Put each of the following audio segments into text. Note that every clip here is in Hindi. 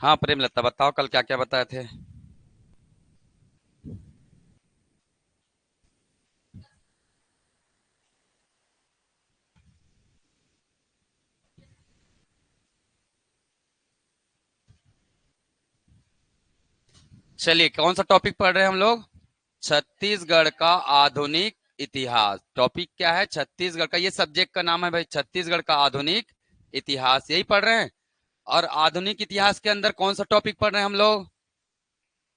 हाँ प्रेमलता, बताओ कल क्या क्या बताए थे। चलिए, कौन सा टॉपिक पढ़ रहे हैं हम लोग? छत्तीसगढ़ का आधुनिक इतिहास। टॉपिक क्या है? छत्तीसगढ़ का, ये सब्जेक्ट का नाम है भाई, छत्तीसगढ़ का आधुनिक इतिहास, यही पढ़ रहे हैं। और आधुनिक इतिहास के अंदर कौन सा टॉपिक पढ़ रहे हैं हम लोग?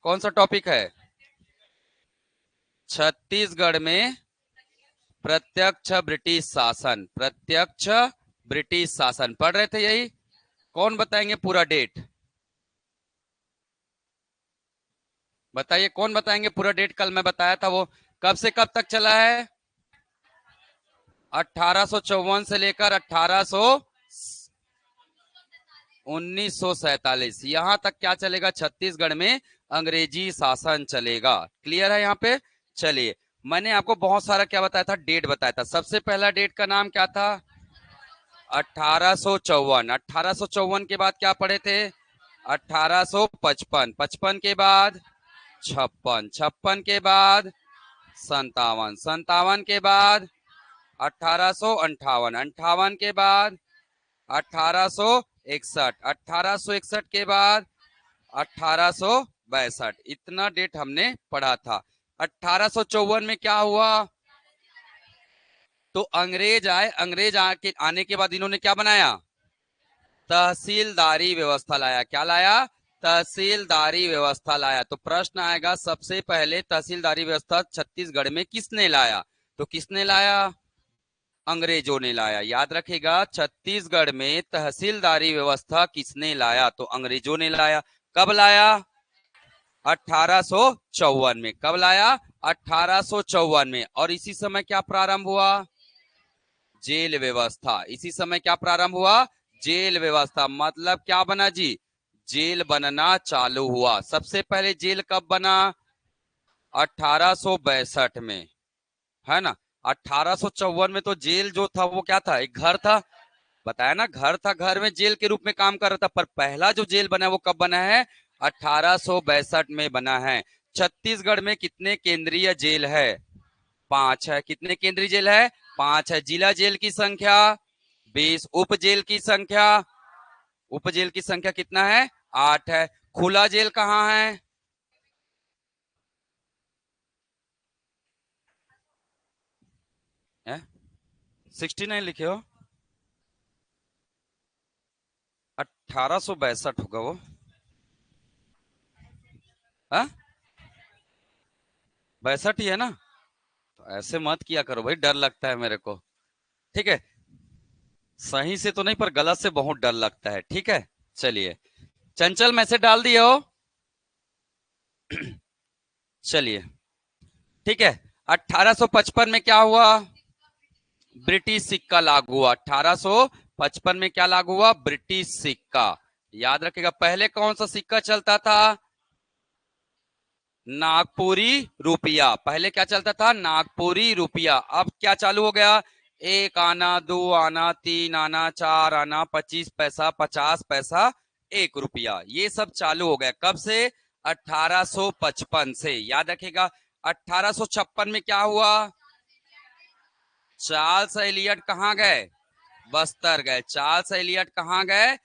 कौन सा टॉपिक है? छत्तीसगढ़ में प्रत्यक्ष ब्रिटिश शासन। प्रत्यक्ष ब्रिटिश शासन पढ़ रहे थे, यही। कौन बताएंगे पूरा डेट? बताइए, कौन बताएंगे पूरा डेट? कल मैं बताया था वो। कब से कब तक चला है? 1854 से लेकर 1947, यहां तक क्या चलेगा? छत्तीसगढ़ में अंग्रेजी शासन चलेगा। क्लियर है यहाँ पे? चलिए, मैंने आपको बहुत सारा क्या बताया था, डेट बताया था। सबसे पहला डेट का नाम क्या था? 1854। 1854 के बाद क्या पढ़े थे? 1855। 55 के बाद 56। 56 के बाद 57। 57 के बाद 1858। 58 के बाद 1861। 1861 के बाद 1862। इतना डेट हमने पढ़ा था। 1854 में क्या हुआ? तो अंग्रेज आए। अंग्रेज आने के बाद इन्होंने क्या बनाया? तहसीलदारी व्यवस्था लाया। क्या लाया? तहसीलदारी व्यवस्था लाया। तो प्रश्न आएगा, सबसे पहले तहसीलदारी व्यवस्था छत्तीसगढ़ में किसने लाया? तो किसने लाया? अंग्रेजों ने लाया। याद रखेगा, छत्तीसगढ़ में तहसीलदारी व्यवस्था किसने लाया? तो अंग्रेजों ने लाया। कब लाया? 1854 में। कब लाया? 1854 में। और इसी समय क्या प्रारंभ हुआ? जेल व्यवस्था। इसी समय क्या प्रारंभ हुआ? जेल व्यवस्था। मतलब क्या बना जी? जेल बनना चालू हुआ। सबसे पहले जेल कब बना? 1862 में, है ना। 1854 में तो जेल जो था वो क्या था? एक घर था। बताया ना, घर था, घर में जेल के रूप में काम कर रहा था। पर पहला जो जेल बना है वो कब बना है? 1862 में बना है। छत्तीसगढ़ में कितने केंद्रीय जेल है? 5 है। कितने केंद्रीय जेल है? 5 है। जिला जेल की संख्या 20। उप जेल की संख्या, उप जेल की संख्या कितना है? 8 है। खुला जेल कहाँ है? 69 लिखे हो? 1862 होगा वो। हाँ, 62 ही है ना? तो ऐसे मत किया करो भाई, डर लगता है मेरे को। ठीक है, सही से तो नहीं पर गलत से बहुत डर लगता है। ठीक है, चलिए। चंचल मैसेज डाल दिए हो? चलिए, ठीक है। 1855 में क्या हुआ? ब्रिटिश सिक्का लागू हुआ। 1855 में क्या लागू हुआ? ब्रिटिश सिक्का। याद रखिएगा, पहले कौन सा सिक्का चलता था? नागपुरी रुपया। पहले क्या चलता था? नागपुरी रुपया। अब क्या चालू हो गया? 1 आना, 2 आना, 3 आना, 4 आना, 25 पैसा, 50 पैसा, 1 रुपया, ये सब चालू हो गया। कब से? 1855 से। याद रखेगा, 1856 में क्या हुआ? चार्ल्स एलियट कहाँ गए? बस्तर गए। चार्ल्स एलियट कहाँ गए?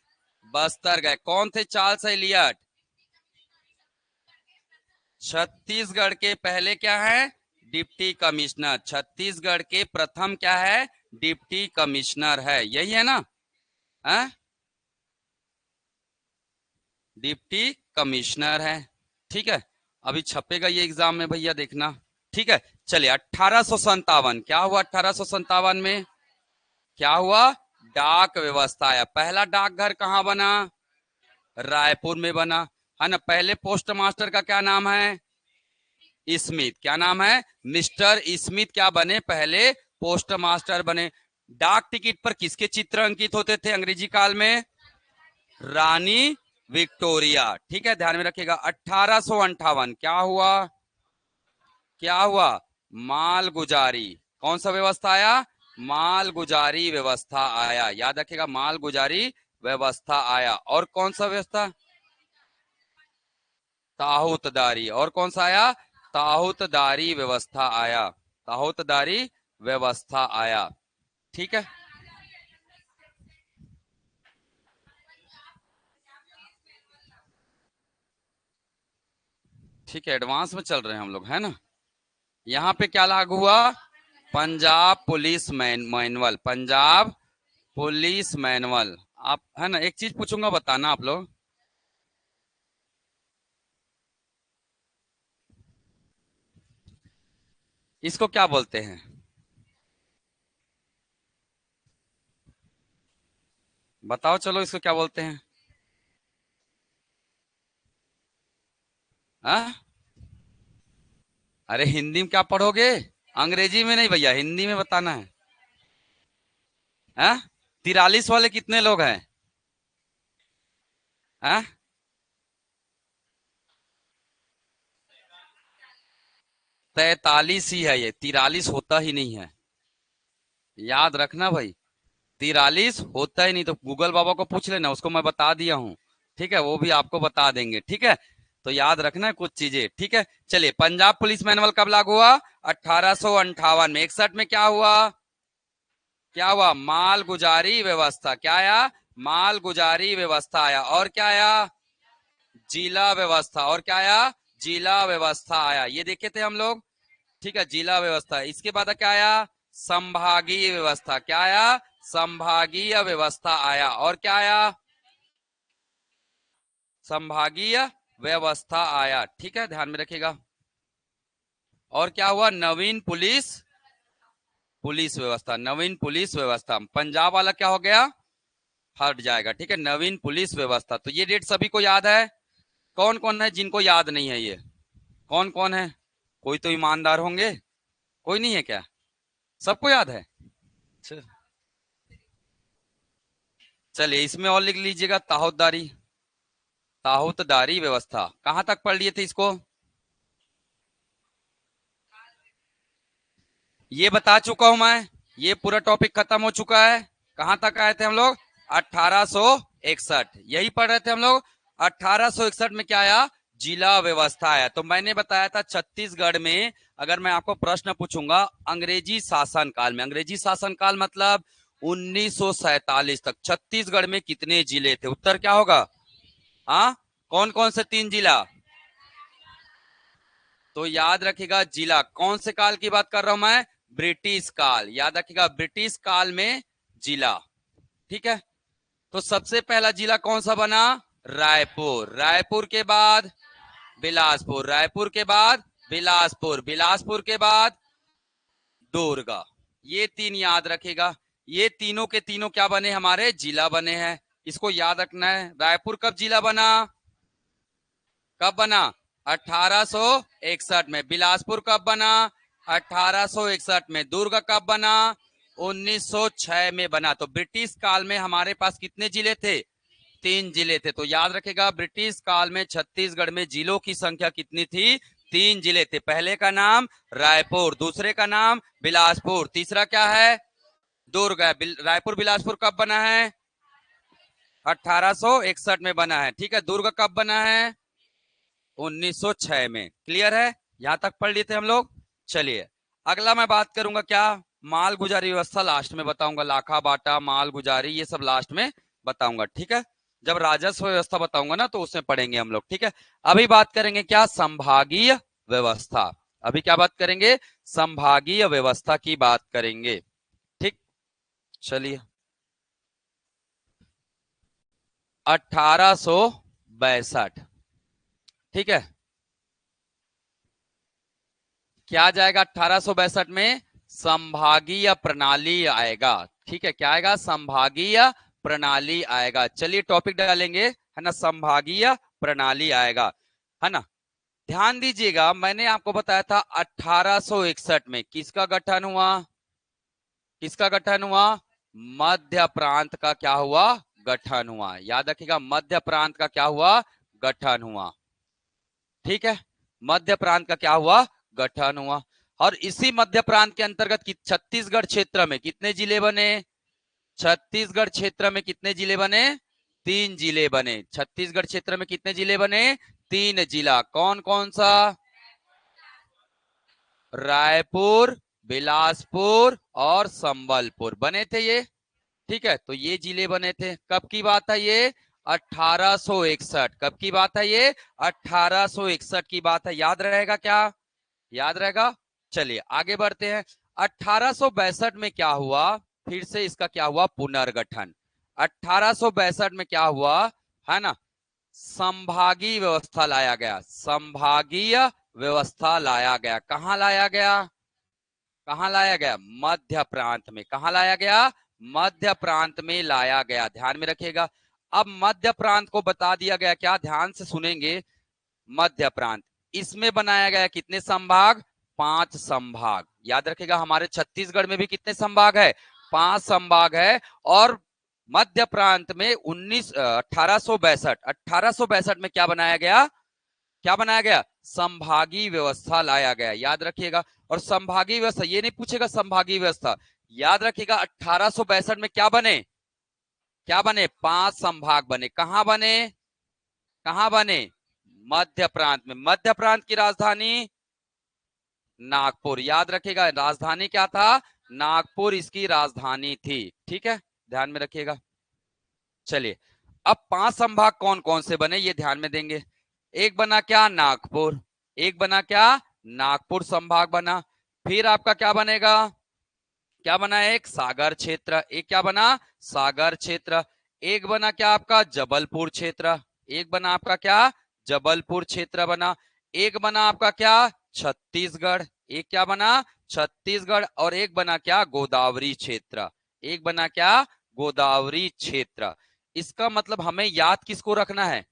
बस्तर गए। कौन थे चार्ल्स एलियट? छत्तीसगढ़ के पहले क्या है? Deputy commissioner. छत्तीसगढ़ के प्रथम क्या है? डिप्टी कमिश्नर है। यही है ना? है? डिप्टी कमिश्नर है। ठीक है, अभी छपेगा ये एग्जाम में भैया, देखना। ठीक है, चलिए। 1857 क्या हुआ? 1857 में क्या हुआ? डाक व्यवस्था आया। पहला डाकघर कहाँ बना? रायपुर में बना, है ना। पहले पोस्ट मास्टर का क्या नाम है? स्मिथ। क्या नाम है? मिस्टर स्मिथ क्या बने? पहले पोस्ट मास्टर बने। डाक टिकट पर किसके चित्र अंकित होते थे अंग्रेजी काल में? रानी विक्टोरिया। ठीक है, ध्यान में रखिएगा। 1858 क्या हुआ? क्या हुआ? माल गुजारी। कौन सा व्यवस्था आया? माल गुजारी व्यवस्था आया। याद रखिएगा, माल गुजारी व्यवस्था आया। और कौन सा व्यवस्था? ताहूतदारी। और कौन सा आया? ताहूतदारी व्यवस्था आया, ताहूतदारी व्यवस्था आया। ठीक है, ठीक है, एडवांस में चल रहे हैं हम लोग, है ना। यहाँ पे क्या लागू हुआ? Punjab police manual, Punjab police manual. आप, है ना, एक चीज पूछूंगा, बताना आप लोग। इसको क्या बोलते हैं? बताओ, चलो, इसको क्या बोलते हैं? हाँ? अरे हिंदी में क्या पढ़ोगे? अंग्रेजी में नहीं भैया, हिंदी में बताना है। हाँ? 43 वाले कितने लोग हैं? हाँ? 43 ही है, ये 43 होता ही नहीं है, याद रखना भाई। 43 होता ही नहीं, तो गूगल बाबा को पूछ लेना, उसको मैं बता दिया हूँ। ठीक है, वो भी आपको बता देंगे। ठीक है, तो याद रखना है कुछ चीजें। ठीक है, चलिए, पंजाब पुलिस मैनुअल कब लागू हुआ? 1858 में। 61 में क्या हुआ? क्या हुआ? माल गुजारी व्यवस्था। क्या आया? माल गुजारी व्यवस्था आया। और क्या आया? जिला व्यवस्था। और क्या आया? जिला व्यवस्था आया। ये देखे थे हम लोग। ठीक है, जिला व्यवस्था। इसके बाद क्या आया? संभागीय व्यवस्था। क्या आया? संभागीय व्यवस्था आया। और क्या आया? संभागीय व्यवस्था आया। ठीक है, ध्यान में रखिएगा। और क्या हुआ? नवीन पुलिस पुलिस व्यवस्था, नवीन पुलिस व्यवस्था। पंजाब वाला क्या हो गया? हट जाएगा। ठीक है, नवीन पुलिस व्यवस्था। तो ये डेट सभी को याद है? कौन कौन है जिनको याद नहीं है ये? कौन कौन है? कोई तो ईमानदार होंगे, कोई नहीं है क्या? सबको याद है? च- चलिए, इसमें और लिख लीजिएगा, ताहूतदारी, ताहूतदारी व्यवस्था। कहां तक पढ़ लिए थे इसको? ये बता चुका हूं मैं, ये पूरा टॉपिक खत्म हो चुका है। कहां तक आए थे हम लोग? 1861, यही पढ़ रहे थे हम लोग। 1861 में क्या आया? जिला व्यवस्था आया। तो मैंने बताया था छत्तीसगढ़ में, अगर मैं आपको प्रश्न पूछूंगा, अंग्रेजी शासन काल में, अंग्रेजी शासन काल मतलब 1947 तक छत्तीसगढ़ में कितने जिले थे? उत्तर क्या होगा? हाँ, कौन कौन से 3 जिला? तो याद रखिएगा, जिला कौन से काल की बात कर रहा हूं मैं? ब्रिटिश काल। याद रखिएगा, ब्रिटिश काल में जिला। ठीक है, तो सबसे पहला जिला कौन सा बना? रायपुर। रायपुर के बाद बिलासपुर। रायपुर के बाद बिलासपुर। बिलासपुर के बाद दुर्ग। ये 3 याद रखेगा। ये तीनों के तीनों क्या बने? हमारे जिला बने हैं। इसको याद रखना है। रायपुर कब जिला बना? कब बना? 1861 में। बिलासपुर कब बना? 1861 में। दुर्ग कब बना? 1906 में बना। तो ब्रिटिश काल में हमारे पास कितने जिले थे? 3 जिले थे। तो याद रखेगा, ब्रिटिश काल में छत्तीसगढ़ में जिलों की संख्या कितनी थी? 3 जिले थे। पहले का नाम रायपुर, दूसरे का नाम बिलासपुर, तीसरा क्या है? दुर्ग है। रायपुर बिलासपुर कब बना है? 1861 में बना है। ठीक है, दुर्ग कब बना है? 1906 में। क्लियर है? यहां तक पढ़ लिए थे हम लोग। चलिए, अगला मैं बात करूंगा क्या? माल गुजारी व्यवस्था लास्ट में बताऊंगा। लाखा बाटा, माल गुजारी, ये सब लास्ट में बताऊंगा। ठीक है, जब राजस्व व्यवस्था बताऊंगा ना, तो उसमें पढ़ेंगे हम लोग। ठीक है, अभी बात करेंगे क्या? संभागीय व्यवस्था। अभी क्या बात करेंगे? संभागीय व्यवस्था की बात करेंगे। ठीक, चलिए, 1862। ठीक है, क्या जाएगा 1862 में? संभागीय प्रणाली आएगा। ठीक है, क्या आएगा? संभागीय प्रणाली आएगा। चलिए, टॉपिक डालेंगे, है ना, संभागीय प्रणाली आएगा, है ना। ध्यान दीजिएगा, मैंने आपको बताया था 1861 में किसका गठन हुआ? किसका गठन हुआ? मध्य प्रांत का क्या हुआ? गठन हुआ। याद रखिएगा, मध्य प्रांत का क्या हुआ? गठन हुआ। ठीक है, मध्य प्रांत का क्या हुआ? गठन हुआ। और इसी मध्य प्रांत के अंतर्गत छत्तीसगढ़ क्षेत्र में कितने जिले बने? छत्तीसगढ़ क्षेत्र में कितने जिले बने? 3 जिले बने। छत्तीसगढ़ क्षेत्र में कितने जिले बने? 3 जिला, कौन कौन सा? रायपुर, बिलासपुर और संबलपुर बने थे ये। ठीक है, तो ये जिले बने थे। कब की बात है ये? 1861। कब की बात है ये? 1861 की बात है। याद रहेगा क्या? याद रहेगा। चलिए आगे बढ़ते हैं। 1862 में क्या हुआ? फिर से इसका क्या हुआ? पुनर्गठन। 1862 में क्या हुआ है ना? संभागीय व्यवस्था लाया गया। संभागीय व्यवस्था लाया गया। कहां लाया गया? कहां लाया गया? मध्य प्रांत में। कहां लाया गया? मध्य प्रांत में लाया गया। ध्यान में रखिएगा। अब मध्य प्रांत को बता दिया गया क्या? ध्यान से सुनेंगे। मध्य प्रांत, इसमें बनाया गया कितने संभाग? 5 संभाग। याद रखिएगा, हमारे छत्तीसगढ़ में भी कितने संभाग है? 5 संभाग है। और मध्य प्रांत में 1862 में क्या बनाया गया? क्या बनाया गया? संभागीय व्यवस्था लाया गया। याद रखिएगा। और संभागीय व्यवस्था, ये नहीं पूछेगा संभागीय व्यवस्था, याद रखिएगा 1862 में क्या बने? क्या बने? 5 संभाग बने। कहां बने? कहां बने? मध्य प्रांत में। मध्य प्रांत की राजधानी नागपुर। याद रखिएगा, राजधानी क्या था? नागपुर इसकी राजधानी थी। ठीक है, ध्यान में रखिएगा। चलिए, अब 5 संभाग कौन कौन से बने ये ध्यान में देंगे। एक बना क्या? नागपुर। एक बना क्या? नागपुर संभाग बना। फिर आपका क्या बनेगा? क्या बना? एक सागर क्षेत्र। एक क्या बना? सागर क्षेत्र। एक बना क्या आपका? जबलपुर क्षेत्र। एक बना आपका क्या? जबलपुर क्षेत्र बना। एक बना आपका क्या? छत्तीसगढ़। एक क्या बना? छत्तीसगढ़। और एक बना क्या? गोदावरी क्षेत्र। एक बना क्या? गोदावरी क्षेत्र। इसका मतलब हमें याद किसको रखना है?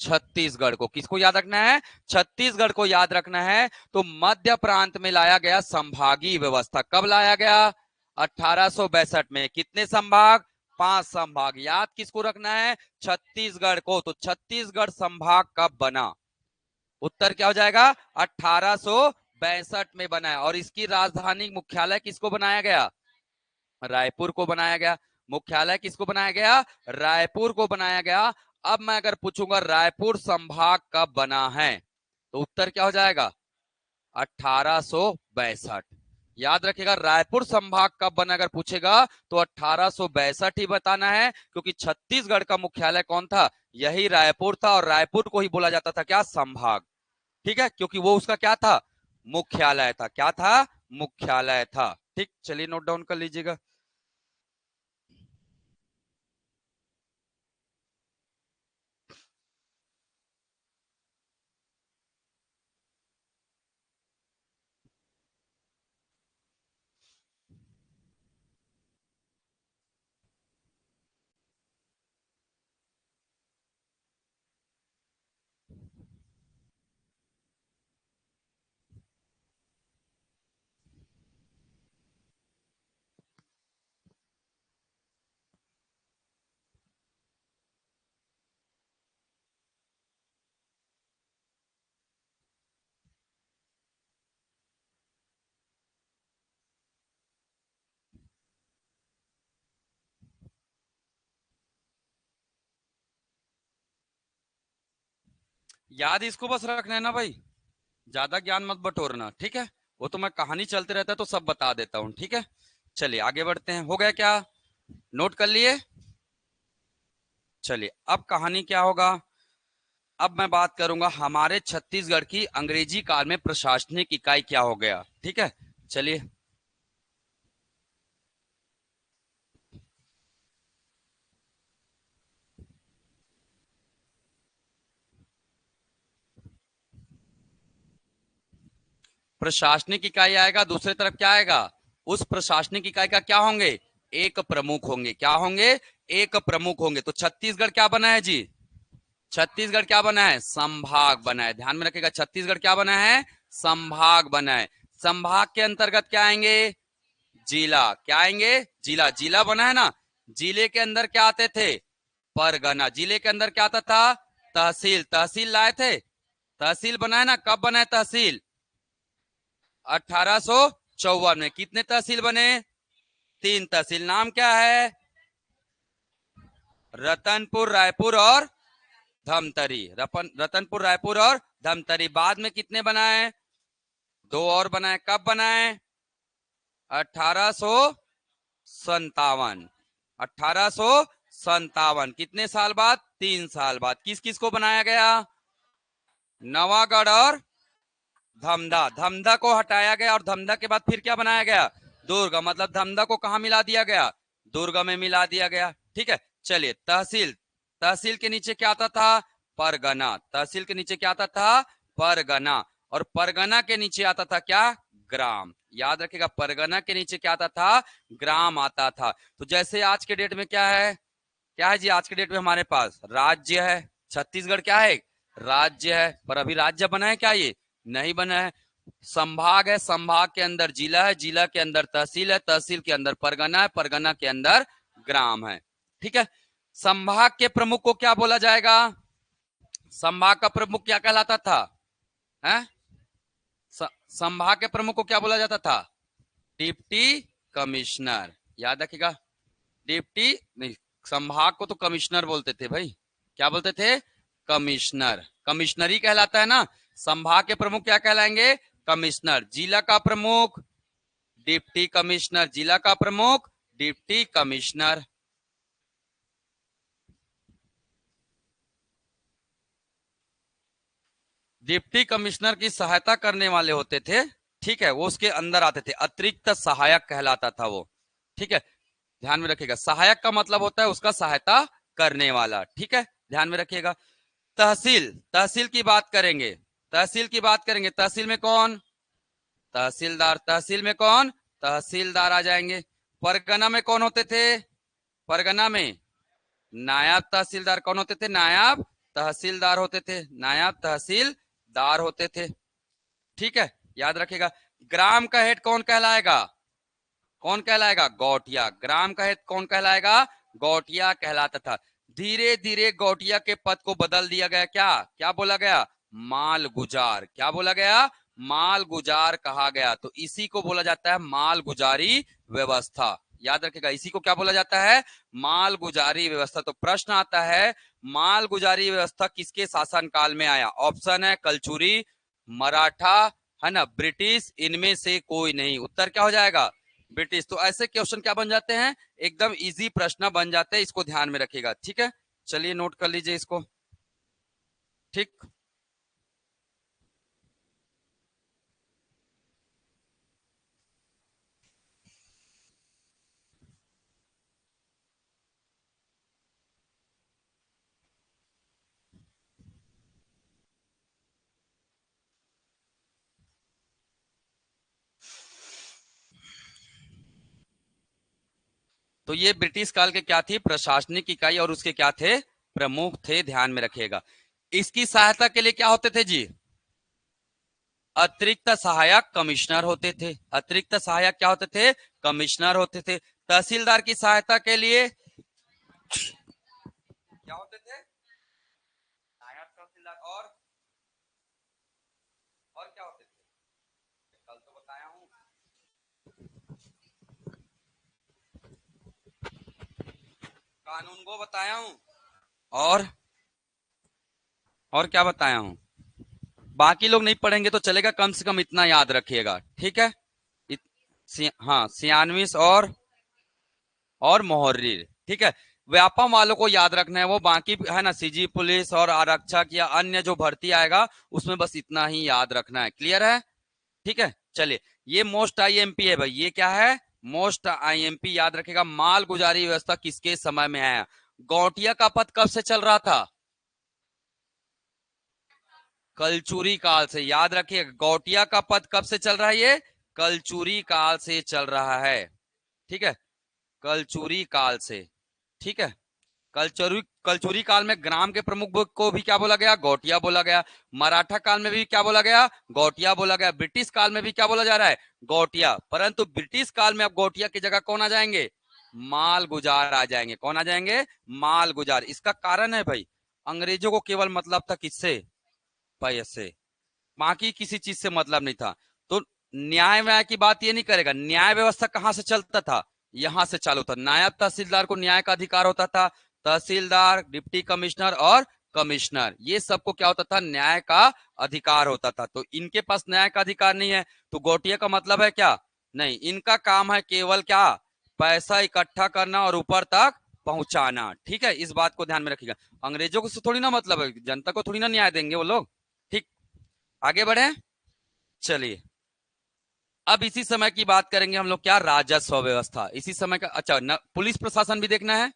छत्तीसगढ़ को। किसको याद रखना है? छत्तीसगढ़ को याद रखना है। तो मध्य प्रांत में लाया गया संभागीय व्यवस्था। कब लाया गया? 1862 में। कितने संभाग? 5 संभाग। याद किसको रखना है? छत्तीसगढ़ को। तो छत्तीसगढ़ संभाग कब बना? उत्तर क्या हो जाएगा? 1862 में बना है। और इसकी राजधानी मुख्यालय किसको बनाया गया? रायपुर को बनाया गया। मुख्यालय किसको बनाया गया? रायपुर को बनाया गया। अब मैं अगर पूछूंगा रायपुर संभाग कब बना है, तो उत्तर क्या हो जाएगा? 1862। याद रखिएगा, रायपुर संभाग कब बना अगर पूछेगा तो 1862 ही बताना है, क्योंकि छत्तीसगढ़ का मुख्यालय कौन था? यही रायपुर था। और रायपुर को ही बोला जाता था क्या? संभाग। ठीक है, क्योंकि वो उसका क्या था? मुख्यालय था। क्या था? मुख्यालय था। ठीक, चलिए नोट डाउन कर लीजिएगा। याद इसको बस रखना है ना भाई, ज्यादा ज्ञान मत बटोरना। ठीक है, वो तो मैं कहानी चलते रहता है तो सब बता देता हूँ। ठीक है, चलिए आगे बढ़ते हैं। हो गया क्या? नोट कर लिए? चलिए, अब कहानी क्या होगा? अब मैं बात करूंगा हमारे छत्तीसगढ़ की अंग्रेजी काल में प्रशासनिक इकाई क्या हो गया। ठीक है, चलिए। प्रशासनिक इकाई आएगा, दूसरी तरफ क्या आएगा? उस प्रशासनिक इकाई का क्या होंगे? एक प्रमुख होंगे। क्या होंगे? एक प्रमुख होंगे। तो छत्तीसगढ़ क्या बना है जी? छत्तीसगढ़ क्या बना है? संभाग बना है। ध्यान में रखिएगा, छत्तीसगढ़ क्या बना है? संभाग बना है। संभाग के अंतर्गत क्या आएंगे? जिला। क्या आएंगे? जिला। जिला बना है ना? जिले के अंदर क्या आते थे? परगना। जिले के अंदर क्या आता था? तहसील। तहसील लाए थे। तहसील बना है ना? कब बना है तहसील? 1854 में। कितने तहसील बने? 3 तहसील। नाम क्या है? रतनपुर, रायपुर और धमतरी, रतनपुर, रायपुर और धमतरी। बाद में कितने बनाए? 2 और बनाए। कब बनाए? 1857। 1857। कितने साल बाद? 3 साल बाद। किस किस को बनाया गया? नवागढ़ और धमधा। धमधा को हटाया गया और धमधा के बाद फिर क्या बनाया गया? दुर्ग। मतलब धमधा को कहां मिला दिया गया? दुर्ग में मिला दिया गया। ठीक है, चलिए तहसील। तहसील के नीचे क्या आता था? परगना। तहसील के नीचे क्या आता था? परगना। और परगना के नीचे आता था क्या? ग्राम। याद रखिएगा, परगना के नीचे क्या आता था? ग्राम आता था। तो जैसे आज के डेट में क्या है? क्या है जी? आज के डेट में हमारे पास राज्य है। छत्तीसगढ़ क्या है? राज्य है। पर अभी राज्य बना है क्या? ये नहीं बना है। संभाग है, संभाग के अंदर जिला है, जिला के अंदर तहसील है, तहसील के अंदर परगना है, परगना के अंदर ग्राम है। ठीक है, संभाग के प्रमुख को क्या बोला जाएगा? संभाग का प्रमुख क्या कहलाता था? है? संभाग के प्रमुख को क्या बोला जाता था? Deputy commissioner. याद रखिएगा, डिप्टी नहीं, संभाग को तो कमिश्नर बोलते थे भाई। क्या बोलते थे? कमिश्नर। कमिश्नरी कहलाता है ना। संभाग के प्रमुख क्या कहलाएंगे? कमिश्नर। जिला का प्रमुख डिप्टी कमिश्नर। जिला का प्रमुख डिप्टी कमिश्नर। डिप्टी कमिश्नर की सहायता करने वाले होते थे। ठीक है, वो उसके अंदर आते थे। अतिरिक्त सहायक कहलाता था वो। ठीक है, ध्यान में रखिएगा, सहायक का मतलब होता है उसका सहायता करने वाला। ठीक है, ध्यान में रखिएगा। तहसील। तहसील की बात करेंगे। तहसील की बात करेंगे। तहसील में कौन? तहसीलदार। तहसील में कौन? तहसीलदार आ जाएंगे। परगना में कौन होते थे? परगना में नायब तहसीलदार। कौन होते थे? नायब तहसीलदार होते थे। नायब तहसीलदार होते थे। ठीक है, याद रखिएगा। ग्राम का हेड कौन कहलाएगा? कौन कहलाएगा? गौटिया। ग्राम का हेड कौन कहलाएगा? गौटिया कहलाता था। धीरे धीरे गौटिया के पद को बदल दिया गया। क्या क्या बोला गया? माल गुजार। क्या बोला गया? माल गुजार कहा गया। तो इसी को बोला जाता है माल गुजारी व्यवस्था। याद रखिएगा, इसी को क्या बोला जाता है? माल गुजारी व्यवस्था। तो प्रश्न आता है, माल गुजारी व्यवस्था किसके शासन काल में आया? ऑप्शन है कलचुरी, मराठा, है ना, ब्रिटिश, इनमें से कोई नहीं। उत्तर क्या हो जाएगा? ब्रिटिश। तो ऐसे क्वेश्चन क्या बन जाते हैं? एकदम इजी प्रश्न बन जाते हैं। इसको ध्यान में रखिएगा। ठीक है, चलिए नोट कर लीजिए इसको। ठीक, तो ये ब्रिटिश काल के क्या थी? प्रशासनिक इकाई, और उसके क्या थे? प्रमुख थे। ध्यान में रखिएगा। इसकी सहायता के लिए क्या होते थे जी? अतिरिक्त सहायक कमिश्नर होते थे। अतिरिक्त सहायक क्या होते थे? कमिश्नर होते थे। तहसीलदार की सहायता के लिए क्या होते थे? नायब तहसीलदार। और क्या होते थे? कल तो बताया हूं। कानून को बताया हूं। और क्या बताया हूं? बाकी लोग नहीं पढ़ेंगे तो चलेगा, कम से कम इतना याद रखिएगा। ठीक है, हाँ, सियानविस और मोहर्री। ठीक है, व्यापम वालों को याद रखना है। वो बाकी है ना, सीजी पुलिस और आरक्षक या अन्य जो भर्ती आएगा उसमें बस इतना ही याद रखना है। क्लियर है? ठीक है, चलिए। ये मोस्ट आईएमपी है भाई। ये क्या है? Most IMP. याद रखेगा, माल गुजारी व्यवस्था किसके समय में आया? गौटिया का पद कब से चल रहा था? कलचुरी काल से। याद रखिए, गौटिया का पद कब से चल रहा है? ये कलचुरी काल से चल रहा है। ठीक है, कलचुरी काल से। ठीक है, कलचुरी काल में ग्राम के प्रमुख को भी क्या बोला गया? गौटिया बोला गया। मराठा काल में भी क्या बोला गया? गौटिया बोला गया। ब्रिटिश काल में भी क्या बोला जा रहा है? गौटिया। परंतु ब्रिटिश काल में अब गौटिया की जगह कौन आ जाएंगे? माल गुजार आ जाएंगे। कौन आ जाएंगे? माल गुजार। इसका कारण है भाई, अंग्रेजों को केवल मतलब था किससे? पैसे। बाकी किसी चीज से मतलब नहीं था। तो न्याय व्याय की बात ये नहीं करेगा। न्याय व्यवस्था कहां से चलता था? यहां से चालू था। नायब तहसीलदार को न्याय का अधिकार होता था। तहसीलदार, डिप्टी कमिश्नर और कमिश्नर, ये सबको क्या होता था, न्याय का अधिकार होता था। तो इनके पास न्याय का अधिकार नहीं है, तो गोटिया का मतलब है क्या, नहीं, इनका काम है केवल क्या, पैसा इकट्ठा करना और ऊपर तक पहुंचाना। ठीक है, इस बात को ध्यान में रखिएगा। अंग्रेजों को से थोड़ी ना मतलब है, जनता को थोड़ी ना न्याय देंगे वो लोग। ठीक, आगे बढ़े, चलिए। अब इसी समय की बात करेंगे हम लोग, क्या, राजस्व व्यवस्था, इसी समय का। अच्छा, पुलिस प्रशासन भी देखना है,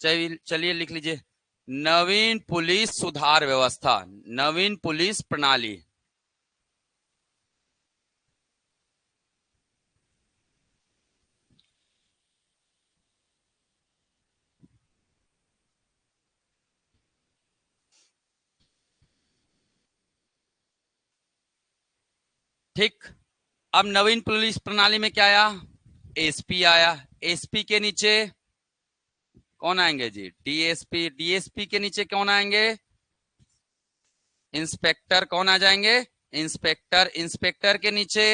चलिए चलिए लिख लीजिए, नवीन पुलिस सुधार व्यवस्था, नवीन पुलिस प्रणाली। ठीक, अब नवीन पुलिस प्रणाली में क्या आया, एसपी आया। एसपी के नीचे कौन आएंगे जी, डीएसपी। डीएसपी के नीचे कौन आएंगे, इंस्पेक्टर। कौन आ जाएंगे, इंस्पेक्टर। इंस्पेक्टर के नीचे,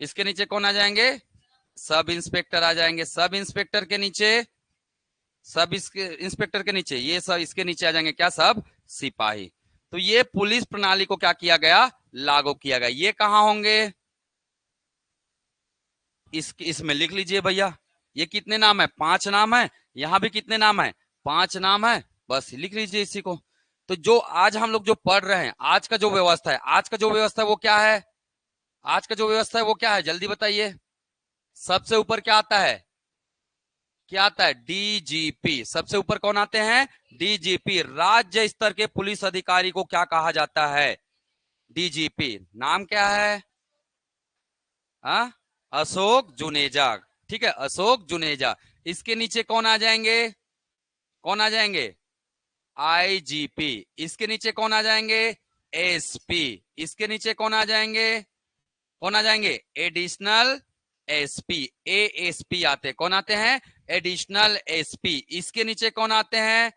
इसके नीचे कौन आ जाएंगे, सब इंस्पेक्टर आ जाएंगे। सब इंस्पेक्टर के नीचे, सब इसके इंस्पेक्टर के नीचे, ये सब इसके नीचे आ जाएंगे क्या, सब सिपाही। तो ये पुलिस प्रणाली को क्या किया गया, लागू किया गया। ये कहाँ होंगे, इसमें लिख लीजिए भैया। ये कितने नाम है, 5 नाम है। यहां भी कितने नाम है, 5 नाम है। बस लिख लीजिए इसी को। तो जो आज हम लोग जो पढ़ रहे हैं, आज का जो व्यवस्था है, आज का जो व्यवस्था है वो क्या है, आज का जो व्यवस्था है वो क्या है, जल्दी बताइए। सबसे ऊपर क्या आता है, क्या आता है, डीजीपी। सबसे ऊपर कौन आते हैं, डीजीपी। राज्य स्तर के पुलिस अधिकारी को क्या कहा जाता है, डीजीपी। नाम क्या है, हाँ, अशोक जुनेजा। ठीक है, अशोक जुनेजा। इसके नीचे कौन आ जाएंगे, कौन आ जाएंगे, आईजीपी। इसके नीचे कौन आ जाएंगे, एसपी। इसके नीचे कौन आ जाएंगे, कौन आ जाएंगे, एडिशनल एसपी। एएसपी आते, कौन आते हैं, एडिशनल एसपी। इसके नीचे कौन आते हैं,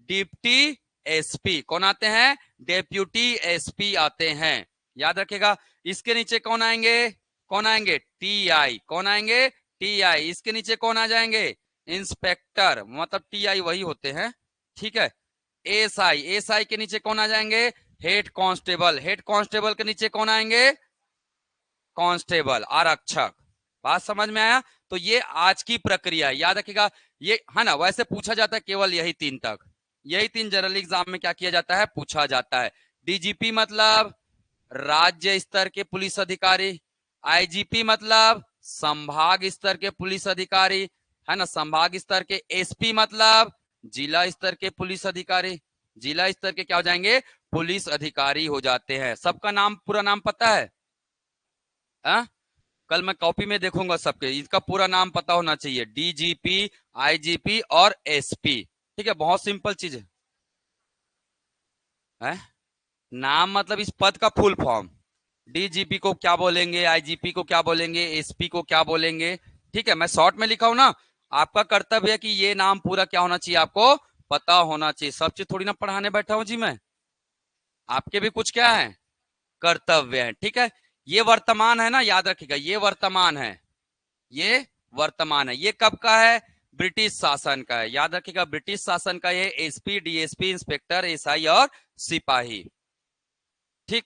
डिप्टी एसपी। कौन आते हैं, डेप्यूटी एसपी आते हैं, याद रखेगा। इसके नीचे कौन आएंगे, कौन आएंगे, टीआई। कौन आएंगे, टीआई। इसके नीचे कौन आ जाएंगे, इंस्पेक्टर, मतलब टीआई वही होते हैं। ठीक है, एसआई। एसआई के नीचे कौन आ जाएंगे, हेड कांस्टेबल। हेड कांस्टेबल के नीचे कौन आएंगे, कांस्टेबल, आरक्षक। बात समझ में आया। तो ये आज की प्रक्रिया है, याद रखिएगा। ये है ना, वैसे पूछा जाता है केवल यही 3 तक, यही 3 जनरल एग्जाम में क्या किया जाता है, पूछा जाता है। डीजीपी मतलब राज्य स्तर के पुलिस अधिकारी, आईजीपी मतलब संभाग स्तर के पुलिस अधिकारी, है ना, संभाग स्तर के। एसपी मतलब जिला स्तर के पुलिस अधिकारी, जिला स्तर के क्या हो जाएंगे, पुलिस अधिकारी हो जाते हैं। सबका नाम, पूरा नाम पता है, आ? कल मैं कॉपी में देखूंगा सबके, इसका पूरा नाम पता होना चाहिए, डीजीपी, आईजीपी और एसपी। ठीक है, बहुत सिंपल चीज है। नाम मतलब इस पद का फुल फॉर्म, डीजीपी को क्या बोलेंगे, आईजीपी को क्या बोलेंगे, एसपी को क्या बोलेंगे। ठीक है, मैं शॉर्ट में लिखा हूं ना। आपका कर्तव्य है कि ये नाम पूरा क्या होना चाहिए, आपको पता होना चाहिए। सब चीज थोड़ी ना पढ़ाने बैठा हूं जी मैं, आपके भी कुछ क्या है, कर्तव्य है। ठीक है, ये वर्तमान है ना, याद रखिएगा, ये वर्तमान है, ये वर्तमान है। ये कब का है, ब्रिटिश शासन का है, याद रखिएगा, ब्रिटिश शासन का। ये एसपी, डीएसपी, इंस्पेक्टर, एसआई और सिपाही। ठीक,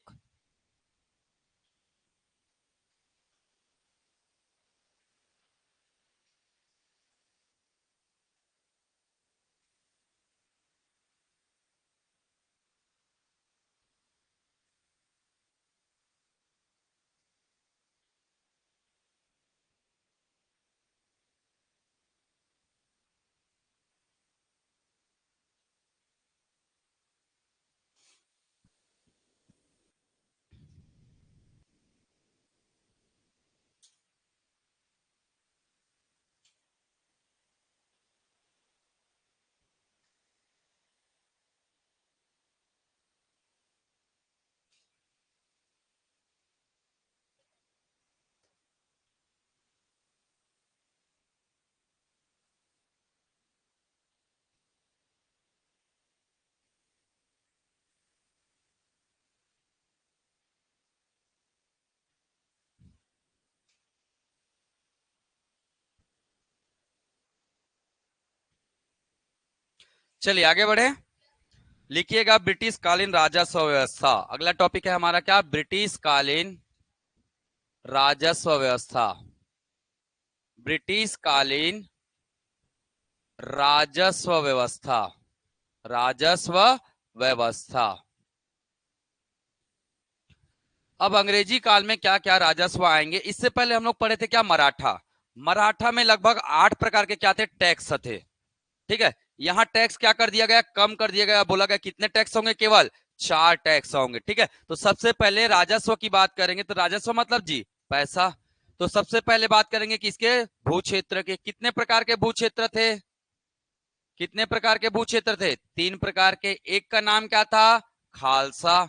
चलिए आगे बढ़े, लिखिएगा ब्रिटिश कालीन राजस्व व्यवस्था। अगला टॉपिक है हमारा क्या, ब्रिटिश कालीन राजस्व व्यवस्था। ब्रिटिश कालीन राजस्व व्यवस्था, राजस्व व्यवस्था। अब अंग्रेजी काल में क्या क्या राजस्व आएंगे, इससे पहले हम लोग पढ़े थे क्या, मराठा। मराठा में लगभग 8 प्रकार के क्या थे, टैक्स थे। ठीक है, यहां टैक्स क्या कर दिया गया, कम कर दिया गया। बोला गया कितने टैक्स होंगे, केवल 4 टैक्स होंगे। ठीक है, तो सबसे पहले राजस्व की बात करेंगे, तो राजस्व मतलब जी पैसा। तो सबसे पहले बात करेंगे किसके, भू क्षेत्र के। कितने प्रकार के भू क्षेत्र थे, कितने प्रकार के भू क्षेत्र थे, 3 प्रकार के। एक का नाम क्या था, खालसा।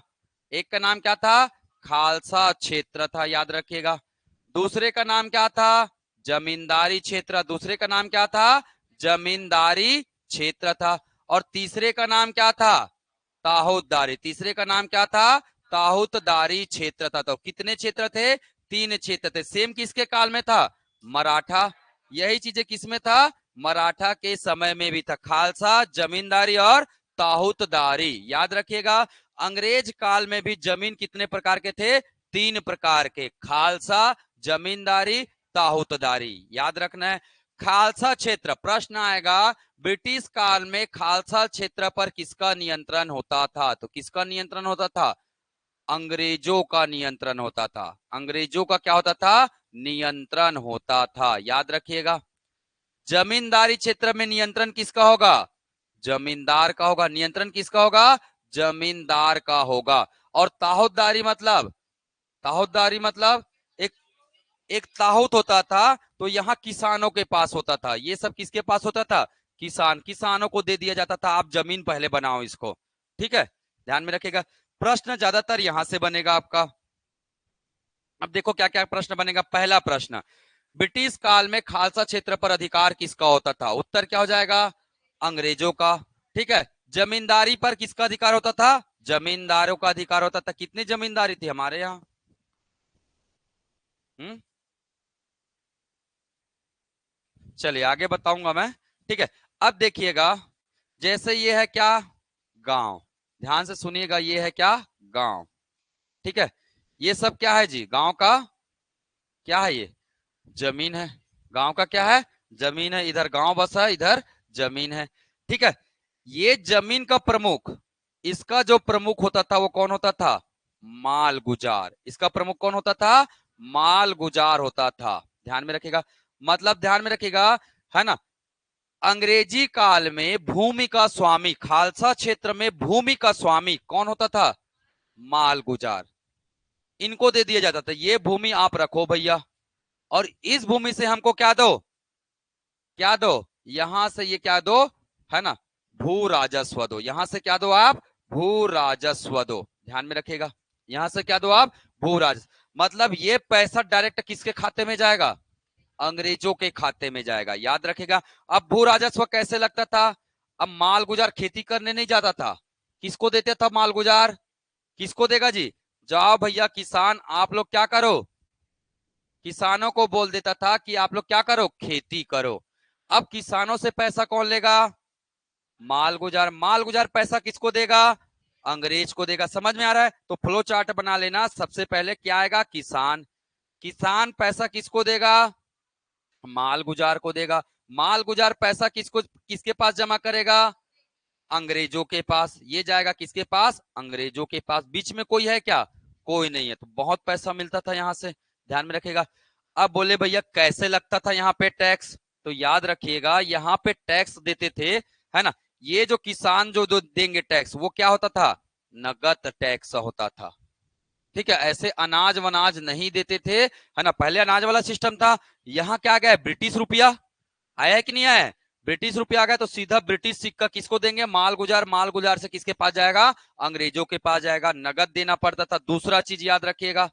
एक का नाम क्या था, खालसा क्षेत्र था, याद रखिएगा। दूसरे का नाम क्या था, जमींदारी क्षेत्र। दूसरे का नाम क्या था, जमींदारी क्षेत्र था। और तीसरे का नाम क्या था, ताहूतदारी। तीसरे का नाम क्या था, ताहूतदारी क्षेत्र था। तो कितने क्षेत्र थे, 3 क्षेत्र थे। सेम किसके काल में था, मराठा। यही चीजें किसमें था, मराठा के समय में भी था, खालसा, जमींदारी और ताहूतदारी। याद रखिएगा, अंग्रेज काल में भी जमीन कितने प्रकार के थे, 3 प्रकार के, खालसा, जमींदारी, ताहूतदारी। याद रखना है। खालसा क्षेत्र, प्रश्न आएगा ब्रिटिश काल में खालसा क्षेत्र पर किसका नियंत्रण होता था, तो किसका नियंत्रण होता था, अंग्रेजों का नियंत्रण होता था। अंग्रेजों का क्या होता था, नियंत्रण होता था, याद रखिएगा। जमींदारी क्षेत्र में नियंत्रण किसका होगा, जमींदार का होगा। नियंत्रण किसका होगा, जमींदार का होगा। और ताहूतदारी मतलब, ताहूतदारी मतलब एक एक ताहूत होता था, तो यहाँ किसानों के पास होता था। ये सब किसके पास होता था, किसानों को दे दिया जाता था, आप जमीन पहले बनाओ इसको। ठीक है, ध्यान में रखिएगा। प्रश्न ज्यादातर यहां से बनेगा आपका। अब देखो क्या क्या प्रश्न बनेगा। पहला प्रश्न, ब्रिटिश काल में खालसा क्षेत्र पर अधिकार किसका होता था, उत्तर क्या हो जाएगा, अंग्रेजों का। ठीक है, जमींदारी पर किसका अधिकार होता था, जमींदारों का अधिकार होता था। कितनी जमींदारी थी हमारे यहाँ, चलिए आगे बताऊंगा मैं। ठीक है, अब देखिएगा, जैसे ये है क्या, गांव। ध्यान से सुनिएगा, ये है क्या, गांव। ठीक है, ये सब क्या है जी, गांव का क्या है, ये जमीन है। गांव का क्या है, जमीन है। इधर गांव बसा है, इधर जमीन है। ठीक है, ये जमीन का प्रमुख, इसका जो प्रमुख होता था वो कौन होता था, माल गुजार। इसका प्रमुख कौन होता था, माल गुजार होता था। ध्यान में रखिएगा, मतलब ध्यान में रखिएगा, है ना। अंग्रेजी काल में भूमि का स्वामी, खालसा क्षेत्र में भूमि का स्वामी कौन होता था, माल गुजार। इनको दे दिया जाता था, ये भूमि आप रखो भैया, और इस भूमि से हमको क्या दो, क्या दो, यहां से ये क्या दो, है ना, भू राजस्व दो। यहां से क्या दो आप, भू राजस्व दो। ध्यान में रखिएगा, यहां से क्या दो आप, भू राजस्व। मतलब ये पैसा डायरेक्ट किसके खाते में जाएगा, अंग्रेजों के खाते में जाएगा। याद रखेगा। अब भू राजस्व कैसे लगता था, अब माल गुजार खेती करने नहीं जाता था, किसको देते था माल गुजार, किसको देगा जी, जाओ भैया किसान आप लोग क्या करो, किसानों को बोल देता था कि आप लोग क्या करो, खेती करो। अब किसानों से पैसा कौन लेगा, माल गुजार। माल गुजार पैसा किसको देगा, अंग्रेज को देगा। समझ में आ रहा है, तो फ्लो चार्ट बना लेना। सबसे पहले क्या आएगा, किसान। किसान पैसा किसको देगा, माल गुजार को देगा। माल गुजार पैसा किसको, किसके पास जमा करेगा, अंग्रेजों के पास। ये जाएगा किसके पास, अंग्रेजों के पास। बीच में कोई है क्या, कोई नहीं है। तो बहुत पैसा मिलता था यहां से, ध्यान में रखेगा। अब बोले भैया कैसे लगता था यहाँ पे टैक्स, तो याद रखिएगा यहाँ पे टैक्स देते थे, है ना। ये जो किसान जो देंगे टैक्स, वो क्या होता था, नगद टैक्स होता था। ठीक है, ऐसे अनाज वनाज नहीं देते थे, है ना। पहले अनाज वाला सिस्टम था। यहाँ क्या गया, ब्रिटिश रुपया आया है कि नहीं आया, ब्रिटिश रुपया आ गया, तो सीधा ब्रिटिश सिक्का किसको देंगे, माल गुजार। माल गुजार से किसके पास जाएगा, अंग्रेजों के पास जाएगा। नगद देना पड़ता था। दूसरा चीज याद रखिएगा,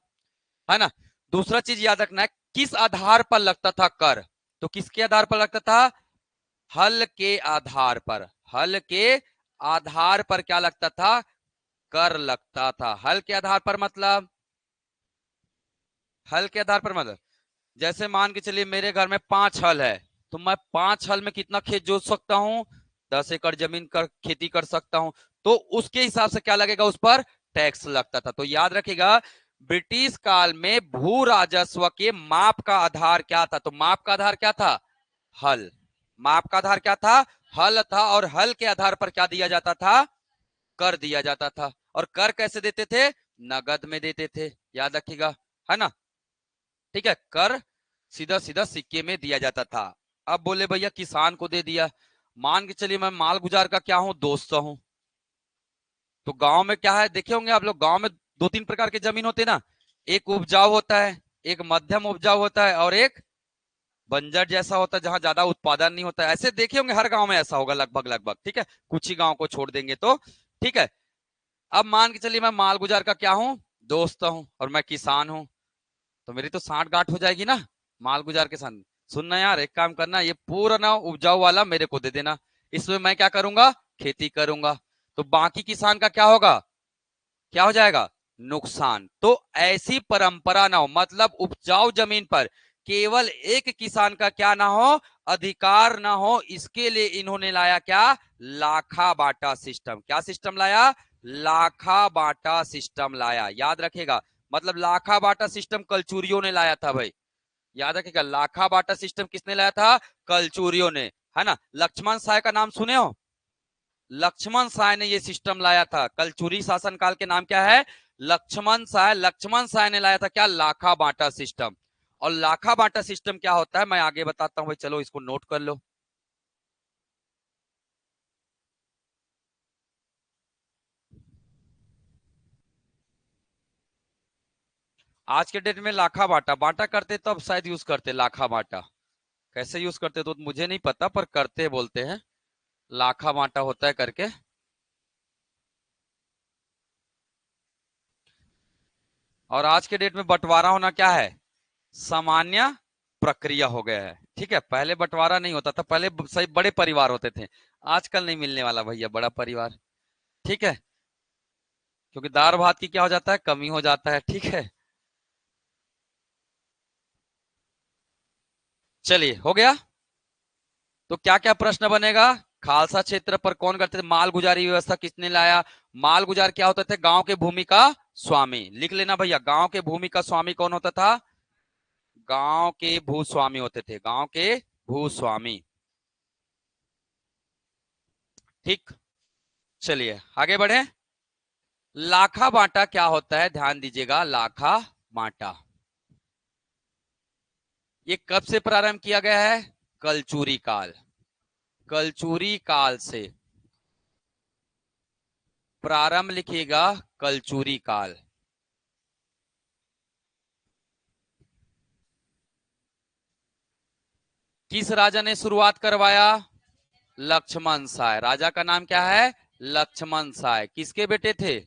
है ना, दूसरा चीज याद रखना है, किस आधार पर लगता था कर, तो किसके आधार पर लगता था, हल के आधार पर। हल के आधार पर क्या लगता था, कर लगता था। हल के आधार पर मतलब, हल के आधार पर मतलब, जैसे मान के चलिए मेरे घर में 5 हल है, तो मैं 5 हल में कितना खेत जोत सकता हूं, 10 एकड़ जमीन कर खेती कर सकता हूं, तो उसके हिसाब से क्या लगेगा, उस पर टैक्स लगता था। तो याद रखिएगा, ब्रिटिश काल में भू राजस्व के माप का आधार क्या था? तो माप का आधार क्या था? हल। माप का आधार क्या था? हल था। और हल के आधार पर क्या दिया जाता था? कर दिया जाता था। और कर कैसे देते थे? नगद में देते थे, याद रखिएगा, है ना। ठीक है, कर सीधा सीधा सिक्के में दिया जाता था। अब बोले भैया किसान को दे दिया, मान के चलिए मैं माल गुजार का क्या हूं, दोस्त हूं। तो गांव में क्या है, देखे होंगे आप लोग, गांव में दो तीन प्रकार के जमीन होते हैं ना, एक उपजाऊ होता है, एक मध्यम उपजाऊ होता है, और एक बंजर जैसा होता है जहां ज्यादा उत्पादन नहीं होता है। ऐसे देखे होंगे, हर गांव में ऐसा होगा लगभग लगभग। ठीक है, कुछ ही गांव को छोड़ देंगे तो। ठीक है, अब मान के चलिए मैं माल गुजार का क्या हूं, दोस्त हूं, और मैं किसान हूं। तो मेरी तो साठ गांठ हो जाएगी ना माल गुजार के साथ। सुनना यार, एक काम करना, ये पूरा ना उपजाऊ वाला मेरे को दे देना, इसमें मैं क्या करूंगा, खेती करूंगा। तो बाकी किसान का क्या होगा, क्या हो जाएगा, नुकसान। तो ऐसी परंपरा ना हो, मतलब उपजाऊ जमीन पर केवल एक किसान का क्या ना हो, अधिकार ना हो, इसके लिए इन्होंने लाया क्या, लाखा बाटा सिस्टम। क्या सिस्टम लाया, लाखा बाटा सिस्टम लाया, याद रखेगा। मतलब लाखा बाटा सिस्टम कलचुरियों ने लाया था भाई, याद रखेगा। लाखा बाटा सिस्टम किसने लाया था, कलचुरियों ने, है ना। लक्ष्मण साय का नाम सुने हो, लक्ष्मण साय ने ये सिस्टम लाया था। कलचुरी शासनकाल के नाम क्या है, लक्ष्मण साय। लक्ष्मण साय ने लाया था क्या, लाखा बांटा सिस्टम। और लाखा बांटा सिस्टम क्या होता है मैं आगे बताता हूं भाई, चलो इसको नोट कर लो। आज के डेट में लाखा बांटा, बांटा करते तो अब शायद यूज करते लाखा बांटा, कैसे यूज करते तो मुझे नहीं पता, पर करते बोलते हैं, लाखा बांटा होता है करके। और आज के डेट में बंटवारा होना क्या है, सामान्य प्रक्रिया हो गया है। ठीक है, पहले बंटवारा नहीं होता था, पहले सही बड़े परिवार होते थे, आजकल नहीं मिलने वाला भैया बड़ा परिवार। ठीक है, क्योंकि दाल भात की क्या हो जाता है, कमी हो जाता है। ठीक है, चलिए हो गया। तो क्या क्या प्रश्न बनेगा, खालसा क्षेत्र पर कौन करते थे, माल गुजारी व्यवस्था किसने लाया। माल गुजार क्या होते थे, गांव के भूमि का स्वामी, लिख लेना भैया, गांव के भूमि का स्वामी कौन होता था, गांव के भूस्वामी होते थे, गांव के भूस्वामी। ठीक, चलिए आगे बढ़े। लाखा बांटा क्या होता है, ध्यान दीजिएगा, लाखा बांटा ये कब से प्रारंभ किया गया है, कलचुरी काल, कलचुरी काल से प्रारंभ लिखिएगा, कलचुरी काल। किस राजा ने शुरुआत करवाया, लक्ष्मण साय। राजा का नाम क्या है, लक्ष्मण साय। किसके बेटे थे,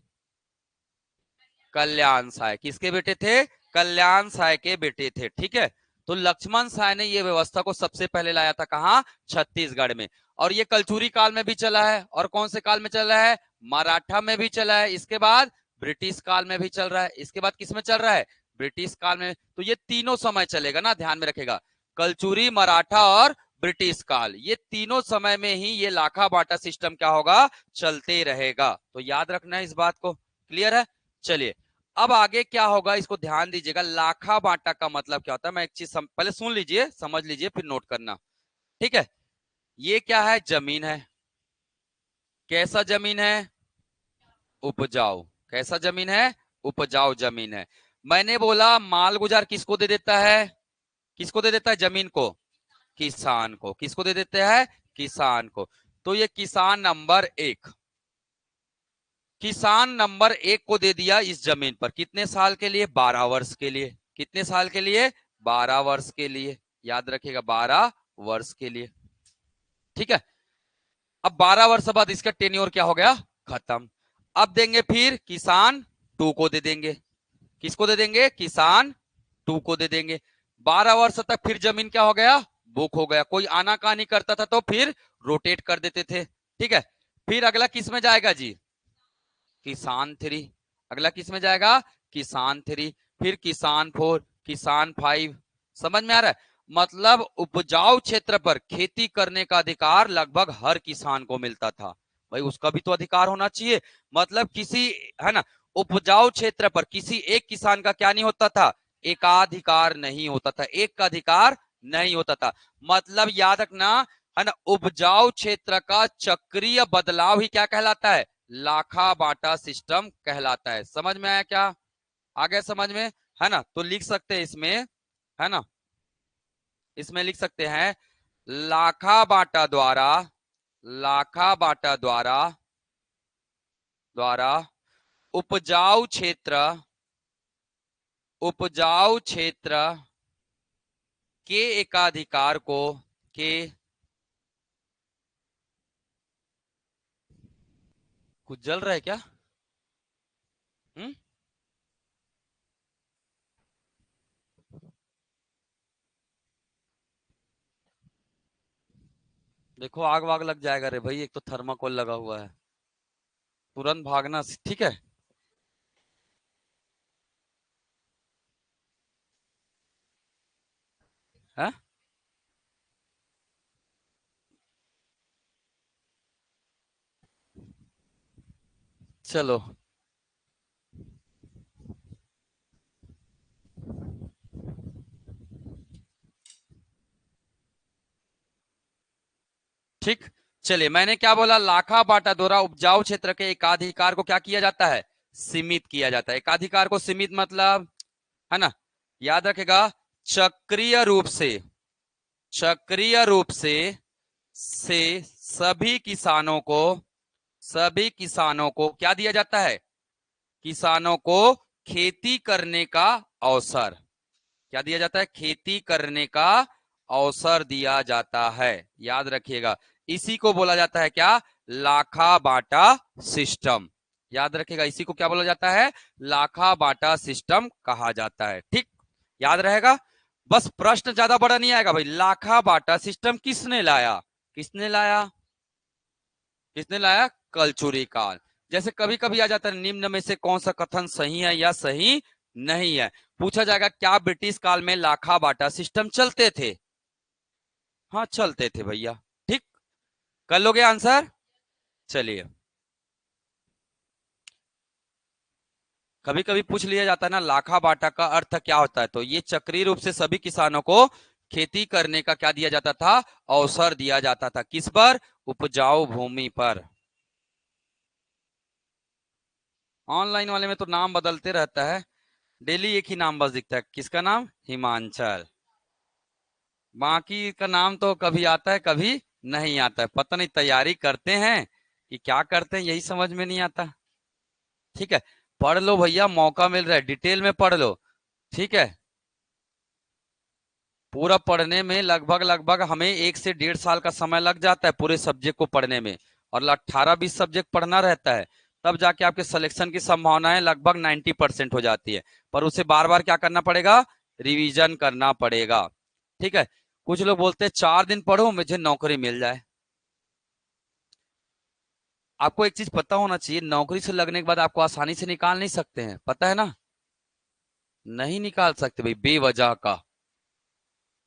कल्याण साय। किसके बेटे थे, कल्याण साय के बेटे थे। ठीक है, तो लक्ष्मण साय ने ये व्यवस्था को सबसे पहले लाया था कहां, छत्तीसगढ़ में। और ये कलचुरी काल में भी चला है, और कौन से काल में चला है, मराठा में भी चला है, इसके बाद ब्रिटिश काल में भी चल रहा है, इसके बाद किस में चल रहा है, ब्रिटिश काल में। तो ये तीनों समय चलेगा ना, ध्यान में रखेगा, कलचुरी, मराठा और ब्रिटिश काल, ये तीनों समय में ही ये लाखा बांटा सिस्टम क्या होगा, चलते रहेगा। तो याद रखना है इस बात को, क्लियर है। चलिए अब आगे क्या होगा, इसको ध्यान दीजिएगा, लाखा बांटा का मतलब क्या होता है, मैं एक चीज पहले सुन लीजिए, समझ लीजिए, फिर नोट करना। ठीक है, ये क्या है, जमीन है, कैसा जमीन है, उपजाऊ। कैसा जमीन है, उपजाऊ जमीन है। मैंने बोला माल गुजार किसको दे देता है, किसको दे देता है जमीन को, किसान को। किसको दे देते हैं, किसान को। तो ये किसान नंबर एक, किसान नंबर एक को दे दिया इस जमीन पर, कितने साल के लिए, 12 वर्ष के लिए। कितने साल के लिए, 12 वर्ष के लिए, याद रखिएगा, 12 वर्ष के लिए। ठीक है, अब 12 वर्ष बाद इसका टेन्योर क्या हो गया, खत्म। अब देंगे फिर किसान टू को दे देंगे, किसको दे देंगे, किसान टू को दे देंगे। 12 वर्ष तक फिर जमीन क्या हो गया, बुक हो गया। कोई आना कहानी करता था तो फिर रोटेट कर देते थे। ठीक है, फिर अगला किस में जाएगा जी, किसान थ्री। अगला किस में जाएगा, किसान थ्री। फिर किसान फोर, किसान फाइव। समझ में आ रहा है। मतलब उपजाऊ क्षेत्र पर खेती करने का अधिकार लगभग हर किसान को मिलता था। भाई उसका भी तो अधिकार होना चाहिए। मतलब किसी, है ना, उपजाऊ क्षेत्र पर किसी एक किसान का क्या नहीं होता था, एकाधिकार नहीं होता था, एक का अधिकार नहीं होता था। मतलब याद रखना, है ना, उपजाऊ क्षेत्र का चक्रीय बदलाव ही क्या कहलाता है, लाखा बाटा सिस्टम कहलाता है। समझ में आया क्या, आ गया समझ में, है ना। तो लिख सकते हैं इसमें, है ना, इसमें लिख सकते हैं लाखा बाटा द्वारा, लाखा बाटा द्वारा द्वारा उपजाऊ क्षेत्र, उपजाऊ क्षेत्र के एकाधिकार को, के, कुछ जल रहा है क्या? हम्म, देखो आग वाग लग जाएगा रे भाई, एक तो थर्माकोल लगा हुआ है, तुरंत भागना, ठीक है। है, चलो ठीक। चलिए मैंने क्या बोला, लाखा बाटा द्वारा उपजाऊ क्षेत्र के एकाधिकार को क्या किया जाता है, सीमित किया जाता है। एकाधिकार को सीमित मतलब, है ना, याद रखेगा, चक्रीय रूप से, चक्रीय रूप से सभी किसानों को, सभी किसानों को क्या दिया जाता है, किसानों को खेती करने का अवसर, क्या दिया जाता है, खेती करने का अवसर दिया जाता है। याद रखिएगा, इसी को बोला जाता है क्या, लाखा बाटा सिस्टम। याद रखिएगा, इसी को क्या बोला जाता है, लाखा बाटा सिस्टम कहा जाता है। ठीक, याद रहेगा। बस प्रश्न ज्यादा बड़ा नहीं आएगा भाई, लाखा बाटा सिस्टम किसने लाया, किसने लाया, किसने लाया, कलचुरी काल। जैसे कभी कभी आ जाता है, निम्न में से कौन सा कथन सही है या सही नहीं है, पूछा जाएगा क्या ब्रिटिश काल में लाखा बाटा सिस्टम चलते थे, हाँ चलते थे भैया। ठीक, कर लोगे आंसर। चलिए, कभी कभी पूछ लिया जाता है ना, लाखा बाटा का अर्थ क्या होता है, तो ये चक्रीय रूप से सभी किसानों को खेती करने का क्या दिया जाता था, अवसर दिया जाता था, किस पर, उपजाऊ भूमि पर। ऑनलाइन वाले में तो नाम बदलते रहता है, डेली एक ही नाम बस दिखता है, किसका नाम, हिमांचल। बाकी का नाम तो कभी आता है कभी नहीं आता है, पता नहीं तैयारी करते हैं कि क्या करते हैं, यही समझ में नहीं आता। ठीक है, पढ़ लो भैया, मौका मिल रहा है, डिटेल में पढ़ लो। ठीक है, पूरा पढ़ने में लगभग लगभग हमें 1 से 1.5 साल का समय लग जाता है पूरे सब्जेक्ट को पढ़ने में, और 18-20 सब्जेक्ट पढ़ना रहता है, तब जाके आपके सिलेक्शन की संभावनाएं लगभग 90% हो जाती है। पर उसे बार बार क्या करना पड़ेगा, रिवीजन करना पड़ेगा। ठीक है, कुछ लोग बोलते हैं 4 दिन पढ़ो मुझे नौकरी मिल जाए। आपको एक चीज पता होना चाहिए, नौकरी से लगने के बाद आपको आसानी से निकाल नहीं सकते हैं, पता है ना, नहीं निकाल सकते भाई बेवजह का।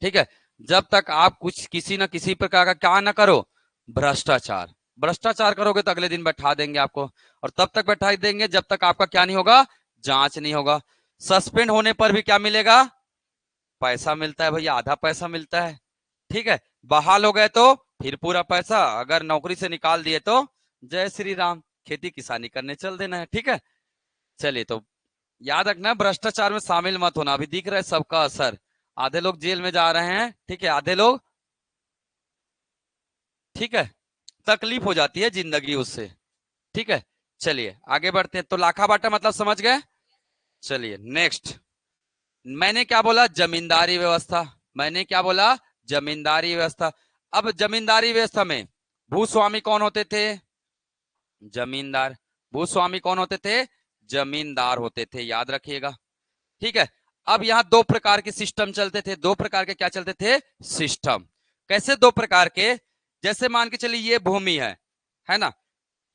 ठीक है, जब तक आप कुछ किसी ना किसी प्रकार का क्या ना करो, भ्रष्टाचार, भ्रष्टाचार करोगे तो अगले दिन बैठा देंगे आपको, और तब तक बैठा देंगे जब तक आपका क्या नहीं होगा, जांच नहीं होगा। सस्पेंड होने पर भी क्या मिलेगा, पैसा मिलता है भैया, आधा पैसा मिलता है। ठीक है, बहाल हो गए तो फिर पूरा पैसा, अगर नौकरी से निकाल दिए तो जय श्री राम, खेती किसानी करने चल देना है। ठीक है, चलिए तो याद रखना, भ्रष्टाचार में शामिल मत होना, अभी दिख रहा है सबका असर, आधे लोग जेल में जा रहे हैं, ठीक है, आधे लोग, ठीक है, तकलीफ हो जाती है जिंदगी उससे। ठीक है, चलिए आगे बढ़ते हैं, तो लाखा बाटा मतलब समझ गए। चलिए नेक्स्ट, मैंने क्या बोला, जमींदारी व्यवस्था, मैंने क्या बोला, जमींदारी व्यवस्था। अब जमींदारी व्यवस्था में भूस्वामी कौन होते थे, जमींदार। भूस्वामी कौन होते थे, जमींदार होते थे, याद रखिएगा। ठीक है, अब यहां दो प्रकार के सिस्टम चलते थे, दो प्रकार के क्या चलते थे, सिस्टम। कैसे दो प्रकार के, जैसे मान के चलिए ये भूमि है ना,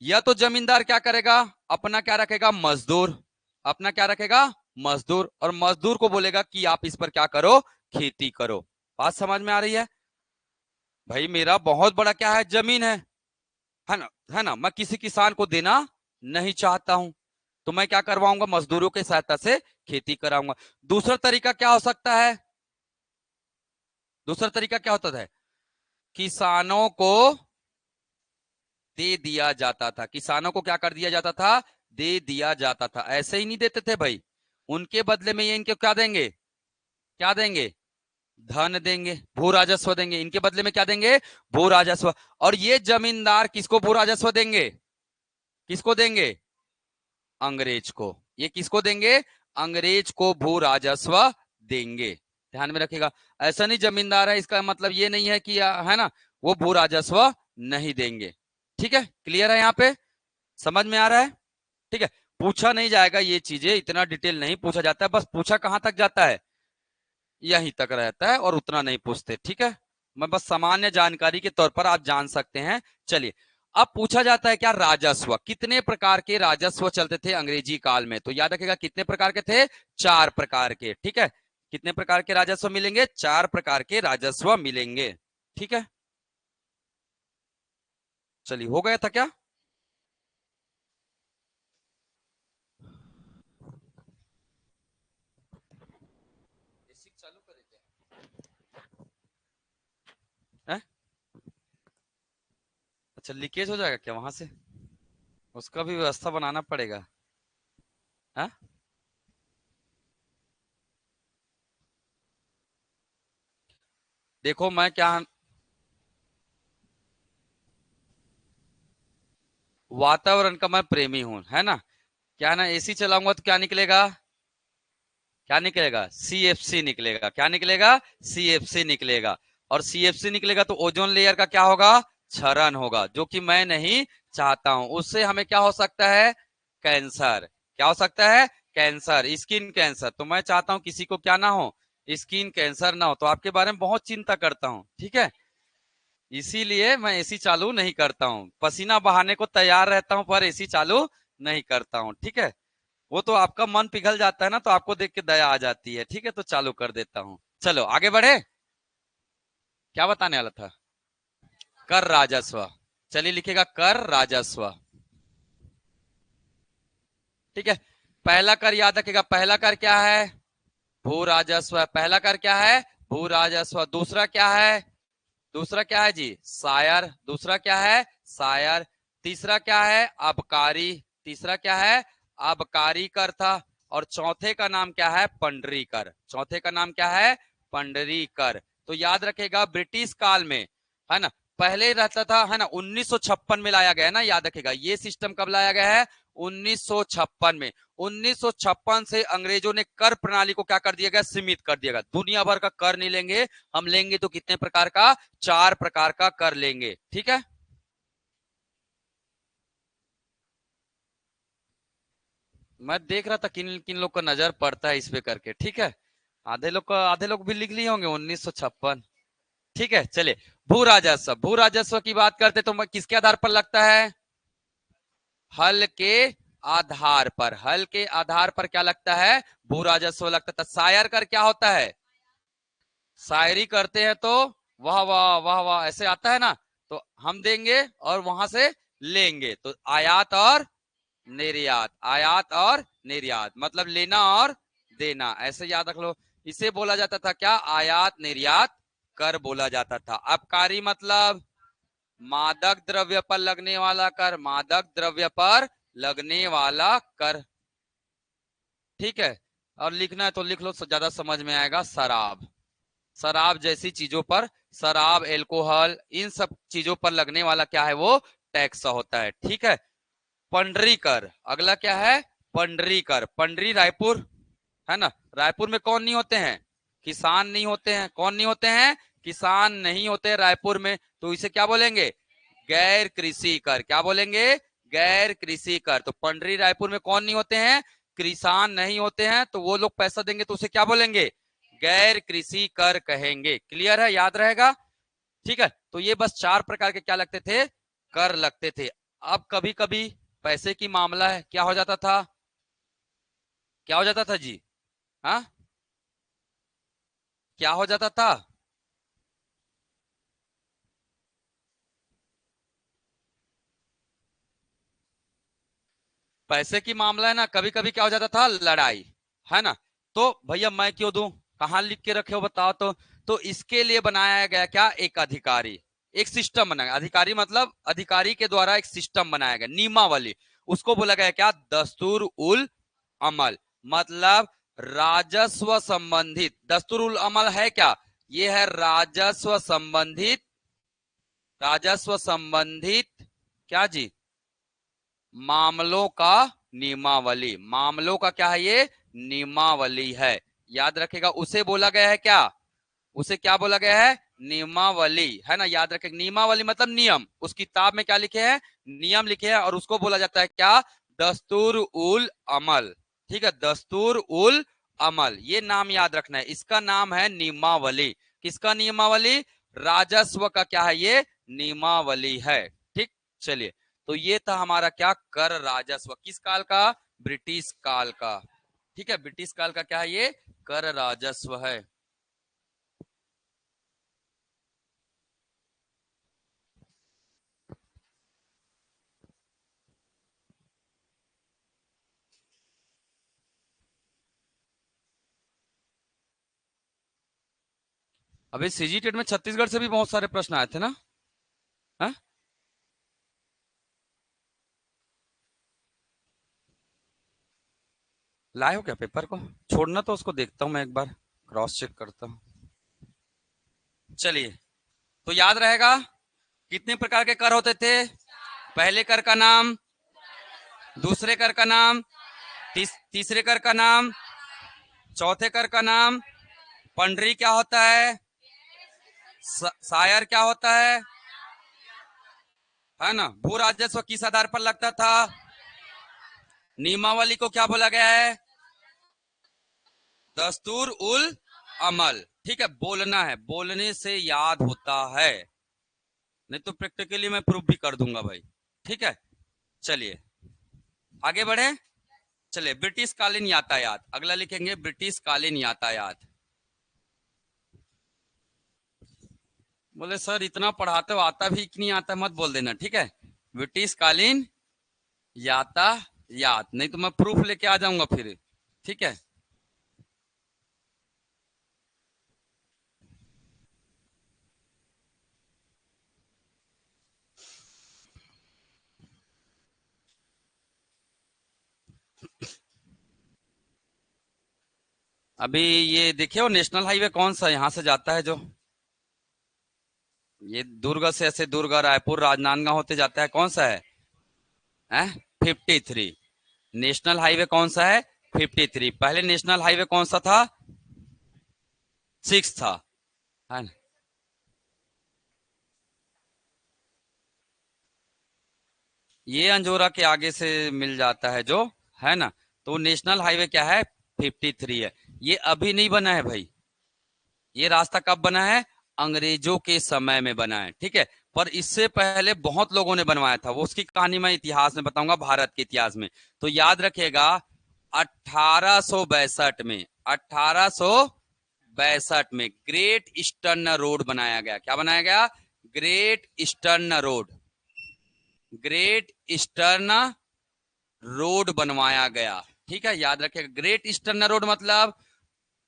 या तो जमींदार क्या करेगा, अपना क्या रखेगा, मजदूर, अपना क्या रखेगा, मजदूर, और मजदूर को बोलेगा कि आप इस पर क्या करो, खेती करो। बात समझ में आ रही है? भाई मेरा बहुत बड़ा क्या है, जमीन है ना, है ना। मैं किसी किसान को देना नहीं चाहता हूं, तो मैं क्या करवाऊंगा, मजदूरों की सहायता से खेती कराऊंगा। दूसरा तरीका क्या हो सकता है, दूसरा तरीका क्या होता है, किसानों को दे दिया जाता था। किसानों को क्या कर दिया जाता था, दे दिया जाता था। ऐसे ही नहीं देते थे भाई, उनके बदले में ये इनके क्या देंगे, क्या देंगे, धन देंगे, भू राजस्व देंगे। इनके बदले में क्या देंगे, भू राजस्व। और ये जमींदार किसको भू राजस्व देंगे, किसको देंगे, अंग्रेज को। ये किसको देंगे, अंग्रेज को भू राजस्व देंगे। ध्यान में रखिएगा, ऐसा नहीं जमींदार है इसका मतलब ये नहीं है कि है ना वो भू राजस्व नहीं देंगे। ठीक है, क्लियर है, यहाँ पे समझ में आ रहा है? ठीक है, पूछा नहीं जाएगा ये चीजें, इतना डिटेल नहीं पूछा जाता है, बस पूछा कहां तक जाता है, यहीं तक रहता है, और उतना नहीं पूछते। ठीक है, मैं बस सामान्य जानकारी के तौर पर आप जान सकते हैं। चलिए, अब पूछा जाता है क्या, राजस्व, कितने प्रकार के राजस्व चलते थे अंग्रेजी काल में, तो याद रखिएगा कितने प्रकार के थे, 4 प्रकार के। ठीक है, कितने प्रकार के राजस्व मिलेंगे, 4 प्रकार के राजस्व मिलेंगे। ठीक है, चलिए, हो गया था क्या? चालू करें क्या? अच्छा, लीकेज हो जाएगा क्या वहां से, उसका भी व्यवस्था बनाना पड़ेगा। है, देखो मैं क्या, वातावरण का मैं प्रेमी हूं, है ना। क्या ना, एसी चलाऊंगा तो क्या निकलेगा, क्या निकलेगा, सीएफसी निकलेगा। क्या निकलेगा, सीएफसी निकलेगा। और सीएफसी निकलेगा तो ओजोन लेयर का क्या होगा, क्षरण होगा, जो कि मैं नहीं चाहता हूं। उससे हमें क्या हो सकता है, कैंसर। क्या हो सकता है, कैंसर, स्किन कैंसर। तो मैं चाहता हूं किसी को क्या ना हो, स्किन कैंसर ना हो। तो आपके बारे में बहुत चिंता करता हूं, ठीक है, इसीलिए मैं एसी चालू नहीं करता हूं। पसीना बहाने को तैयार रहता हूं, पर एसी चालू नहीं करता हूं। ठीक है, वो तो आपका मन पिघल जाता है ना, तो आपको देख के दया आ जाती है। ठीक है, तो चालू कर देता हूं। चलो आगे बढ़े, क्या बताने वाला था, कर राजस्व। चलिए लिखेगा कर राजस्व। ठीक है, पहला कर याद रखेगा, पहला कर क्या है, भू राजस्व। पहला कर क्या है, भू राजस्व। दूसरा क्या है, दूसरा क्या है जी, शायर। दूसरा क्या है, शायर। तीसरा क्या है, आबकारी। तीसरा क्या है, आबकारी कर था। और चौथे का नाम क्या है, पंडरी कर। चौथे का नाम क्या है, पंडरी कर। तो याद रखेगा ब्रिटिश काल में, है ना, पहले रहता था, है ना, 1956 में लाया गया है ना, याद रखेगा ये सिस्टम कब लाया गया है, 1956 में। 1956 से अंग्रेजों ने कर प्रणाली को क्या कर दिया गया, सीमित कर दिया गया। दुनिया भर का कर नहीं लेंगे हम, लेंगे तो कितने प्रकार का, 4 प्रकार का कर लेंगे। ठीक है, मैं देख रहा था किन किन लोग का नजर पड़ता है इस पे करके। ठीक है, आधे लोग भी लिख लिए होंगे 1956। ठीक है, चलिए, भू राजस्व। भू राजस्व की बात करते तो किसके आधार पर लगता है, हल के आधार पर। हल के आधार पर क्या लगता है, भू राजस्व लगता था। शायर कर क्या होता है, शायरी करते हैं तो वाह वाह वाह वाह ऐसे आता है ना, तो हम देंगे और वहां से लेंगे। तो आयात और निर्यात, आयात और निर्यात मतलब लेना और देना, ऐसे याद रख लो। इसे बोला जाता था क्या, आयात निर्यात कर बोला जाता था। आबकारी मतलब मादक द्रव्य पर लगने वाला कर, मादक द्रव्य पर लगने वाला कर। ठीक है, और लिखना है तो लिख लो, ज्यादा समझ में आएगा, शराब। शराब जैसी चीजों पर, शराब, एल्कोहल, इन सब चीजों पर लगने वाला क्या है, वो टैक्स होता है। ठीक है, पंडरी कर, अगला क्या है, पंडरी कर। पंडरी रायपुर, है ना, रायपुर में कौन नहीं होते हैं, किसान नहीं होते हैं। कौन नहीं होते हैं, किसान नहीं होते रायपुर में, तो इसे क्या बोलेंगे, गैर कृषि कर। क्या बोलेंगे, गैर कृषि कर। तो पंडरी रायपुर में कौन नहीं होते हैं, किसान नहीं होते हैं, तो वो लोग पैसा देंगे तो उसे क्या बोलेंगे, गैर कृषि कर कहेंगे। क्लियर है, याद रहेगा। ठीक है, तो ये बस 4 प्रकार के क्या लगते थे, कर लगते थे। अब कभी कभी पैसे की मामला है, क्या हो जाता था, क्या हो जाता था जी, हाँ, क्या हो जाता था, पैसे की मामला है ना, कभी कभी क्या हो जाता था, लड़ाई, है ना। तो भैया मैं क्यों दूं, कहाँ लिख के रखे हो बताओ तो इसके लिए बनाया गया क्या, एक अधिकारी, एक सिस्टम बनाया गया। अधिकारी मतलब अधिकारी के द्वारा एक सिस्टम बनाया गया, नियमावली, उसको बोला गया क्या, दस्तूर उल अमल। मतलब राजस्व संबंधित, दस्तूर उल अमल है क्या, ये है राजस्व संबंधित, राजस्व संबंधित क्या जी, मामलों का नियमावली, मामलों का क्या है ये, नियमावली है। याद रखेगा, उसे बोला गया है क्या, उसे क्या बोला गया है, नियमावली, है ना। याद रखेगा, नियमावली मतलब नियम, उस किताब में क्या लिखे हैं, नियम लिखे हैं, और उसको बोला जाता है क्या, दस्तूर उल अमल। ठीक है, दस्तूर उल अमल, ये नाम याद रखना है, इसका नाम है नियमावली। किसका नियमावली, राजस्व का क्या है ये, नियमावली है। ठीक, चलिए, तो ये था हमारा क्या, कर राजस्व, किस काल का, ब्रिटिश काल का। ठीक है, ब्रिटिश काल का क्या है ये, कर राजस्व है। अभी सीजी टेट में छत्तीसगढ़ से भी बहुत सारे प्रश्न आए थे ना। हा? लाए हो क्या पेपर को, छोड़ना तो उसको देखता हूँ मैं एक बार, क्रॉस चेक करता हूँ। चलिए, तो याद रहेगा कितने प्रकार के कर होते थे, पहले कर का नाम, दूसरे कर का नाम, तीसरे कर का नाम, चौथे कर का नाम, पंडरी क्या होता है, शायर क्या होता है ना। भू राजस्व किस आधार पर लगता था, नियमावली को क्या बोला गया है, दस्तूर उल अमल। ठीक है, बोलना है, बोलने से याद होता है, नहीं तो प्रैक्टिकली मैं प्रूफ भी कर दूंगा भाई। ठीक है, चलिए आगे बढ़े। चलिए, ब्रिटिश कालीन यातायात, अगला लिखेंगे ब्रिटिश कालीन यातायात। बोले सर इतना पढ़ाते हो, आता भी कि नहीं आता, मत बोल देना, ठीक है। ब्रिटिश कालीन यातायात, नहीं तो मैं प्रूफ लेके आ जाऊंगा फिर। ठीक है, अभी ये देखिए, वो नेशनल हाईवे कौन सा यहाँ से जाता है जो, ये दुर्ग से ऐसे दुर्ग रायपुर राजनांदगांव होते जाता है, कौन सा है 53। नेशनल हाईवे कौन सा है, 53। पहले नेशनल हाईवे कौन सा था, 6 था, है ना। ये अंजोरा के आगे से मिल जाता है जो, है ना। तो नेशनल हाईवे क्या है, 53 है। ये अभी नहीं बना है भाई, ये रास्ता कब बना है, अंग्रेजों के समय में बना है। ठीक है, पर इससे पहले बहुत लोगों ने बनवाया था, वो उसकी कहानी मैं इतिहास में बताऊंगा, भारत के इतिहास में। तो याद रखिएगा, 1862 में, 1862 में ग्रेट ईस्टर्न रोड बनाया गया। क्या बनाया गया, great eastern road, great eastern road बनवाया गया। ठीक है, याद रखिएगा, ग्रेट ईस्टर्न रोड मतलब,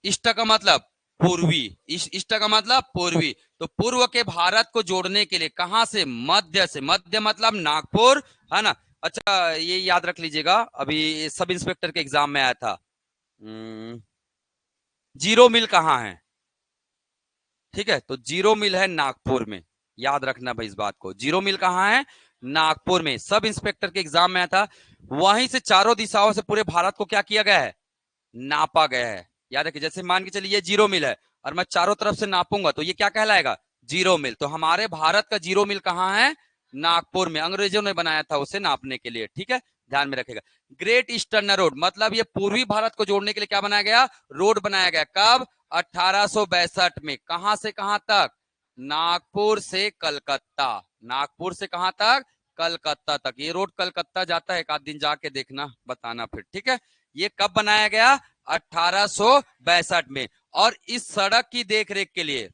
ईस्ट का मतलब पूर्वी, ईस्ट का मतलब पूर्वी, तो पूर्व के भारत को जोड़ने के लिए, कहां से, मध्य से, मध्य मतलब नागपुर, है ना। अच्छा, ये याद रख लीजिएगा, अभी सब इंस्पेक्टर के एग्जाम में आया था। जीरो मिल कहाँ है, ठीक है, तो जीरो मिल है नागपुर में। याद रखना भाई इस बात को, जीरो मिल कहाँ है, नागपुर में, सब इंस्पेक्टर के एग्जाम में आया था। वहीं से चारों दिशाओं से पूरे भारत को क्या किया गया है, नापा गया है। याद रखिए, जैसे मान के चलिए ये जीरो मिल है, और मैं चारों तरफ से नापूंगा तो ये क्या कहलाएगा, जीरो मिल। तो हमारे भारत का जीरो मिल कहाँ है, नागपुर में, अंग्रेजों ने बनाया था उसे नापने के लिए। ठीक है, ध्यान में रखेगा। ग्रेट ईस्टर्न रोड मतलब ये पूर्वी भारत को जोड़ने के लिए क्या बनाया गया, रोड बनाया गया। कब, 1862 में। कहां से कहां तक, नागपुर से कलकत्ता, नागपुर से कहां तक, कलकत्ता तक। ये रोड कलकत्ता जाता है, एक आध दिन जाके देखना, बताना फिर। ठीक है, ये कब बनाया गया, 1862 में। और इस सड़क की देखरेख के लिए,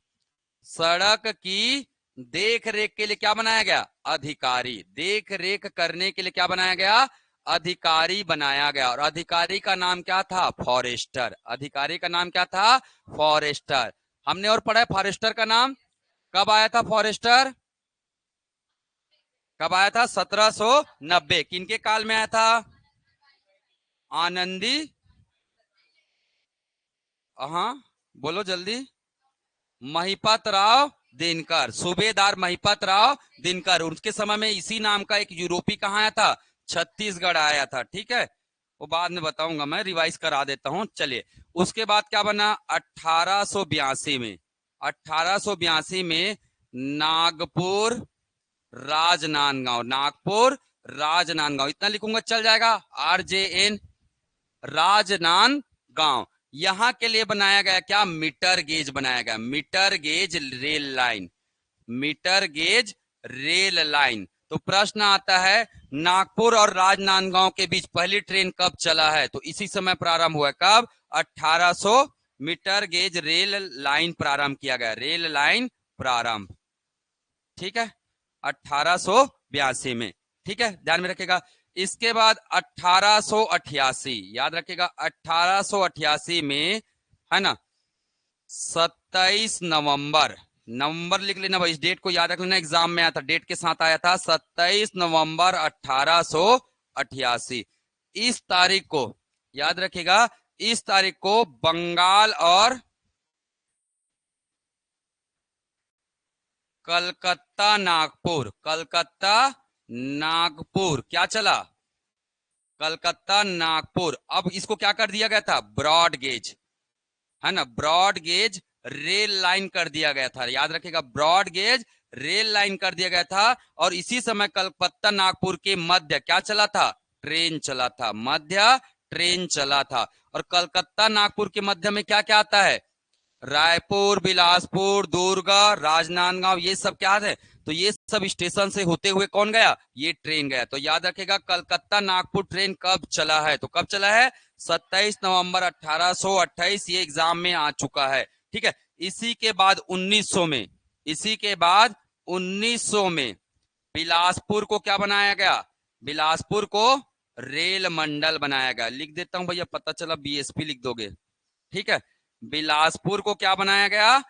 सड़क की देख रेख के लिए क्या बनाया गया, अधिकारी, देख रेख करने के लिए क्या बनाया गया, अधिकारी बनाया गया, और अधिकारी का नाम क्या था? फॉरेस्टर। अधिकारी का नाम क्या था? फॉरेस्टर। हमने और पढ़ा है फॉरेस्टर का नाम कब आया था? फॉरेस्टर कब आया था? 1790। किनके काल में आया था? आनंदी, हाँ बोलो जल्दी। महिपत राव दिनकर, सूबेदार महिपत राव दिनकर। उनके समय में इसी नाम का एक यूरोपी कहाँ आया था? छत्तीसगढ़ आया था। ठीक है, वो बाद में बताऊंगा, मैं रिवाइज करा देता हूं। चलिए, उसके बाद क्या बना? 1882 में, 1882 में नागपुर राजनांदगांव, नागपुर राजनांदगांव, इतना लिखूंगा चल जाएगा, RJN, राजनांदगांव। यहां के लिए बनाया गया क्या? मीटर गेज बनाया गया, metre gauge rail line, metre gauge rail line. तो प्रश्न आता है, नागपुर और राजनांदगांव के बीच पहली ट्रेन कब चला है? तो इसी समय प्रारंभ हुआ। कब? 1800। मीटर गेज रेल लाइन प्रारंभ किया गया, रेल लाइन प्रारंभ। ठीक है, 1882 में। ठीक है, ध्यान में रखिएगा। इसके बाद 1888, याद रखिएगा, 1888 में, है ना, 27 नवंबर, नवंबर लिख लेना भाई, इस डेट को याद रख लेना, एग्जाम में आया था, डेट के साथ आया था, 27 नवंबर 1888। इस तारीख को याद रखिएगा, इस तारीख को बंगाल और कलकत्ता नागपुर, कलकत्ता नागपुर क्या चला? कलकत्ता नागपुर। अब इसको क्या कर दिया गया था? ब्रॉड गेज, है ना, ब्रॉड गेज रेल लाइन कर दिया गया था। याद रखिएगा, ब्रॉड गेज रेल लाइन कर दिया गया था। और इसी समय कलकत्ता नागपुर के मध्य क्या चला था? ट्रेन चला था, मध्य ट्रेन चला था। और कलकत्ता नागपुर के मध्य में क्या क्या आता है? रायपुर, बिलासपुर, दुर्ग, राजनांदगांव, ये सब क्या है? तो ये सब स्टेशन से होते हुए कौन गया? ये ट्रेन गया। तो याद रखेगा, कलकत्ता नागपुर ट्रेन कब चला है? तो कब चला है? 27 नवंबर 1828। ये एग्जाम में आ चुका है। ठीक है, इसी के बाद 1900 में, इसी के बाद 1900 में बिलासपुर को क्या बनाया गया? बिलासपुर को रेल मंडल बनाया गया। लिख देता हूं भैया, पता चला BSP लिख दोगे। ठीक है, बिलासपुर को क्या बनाया गया?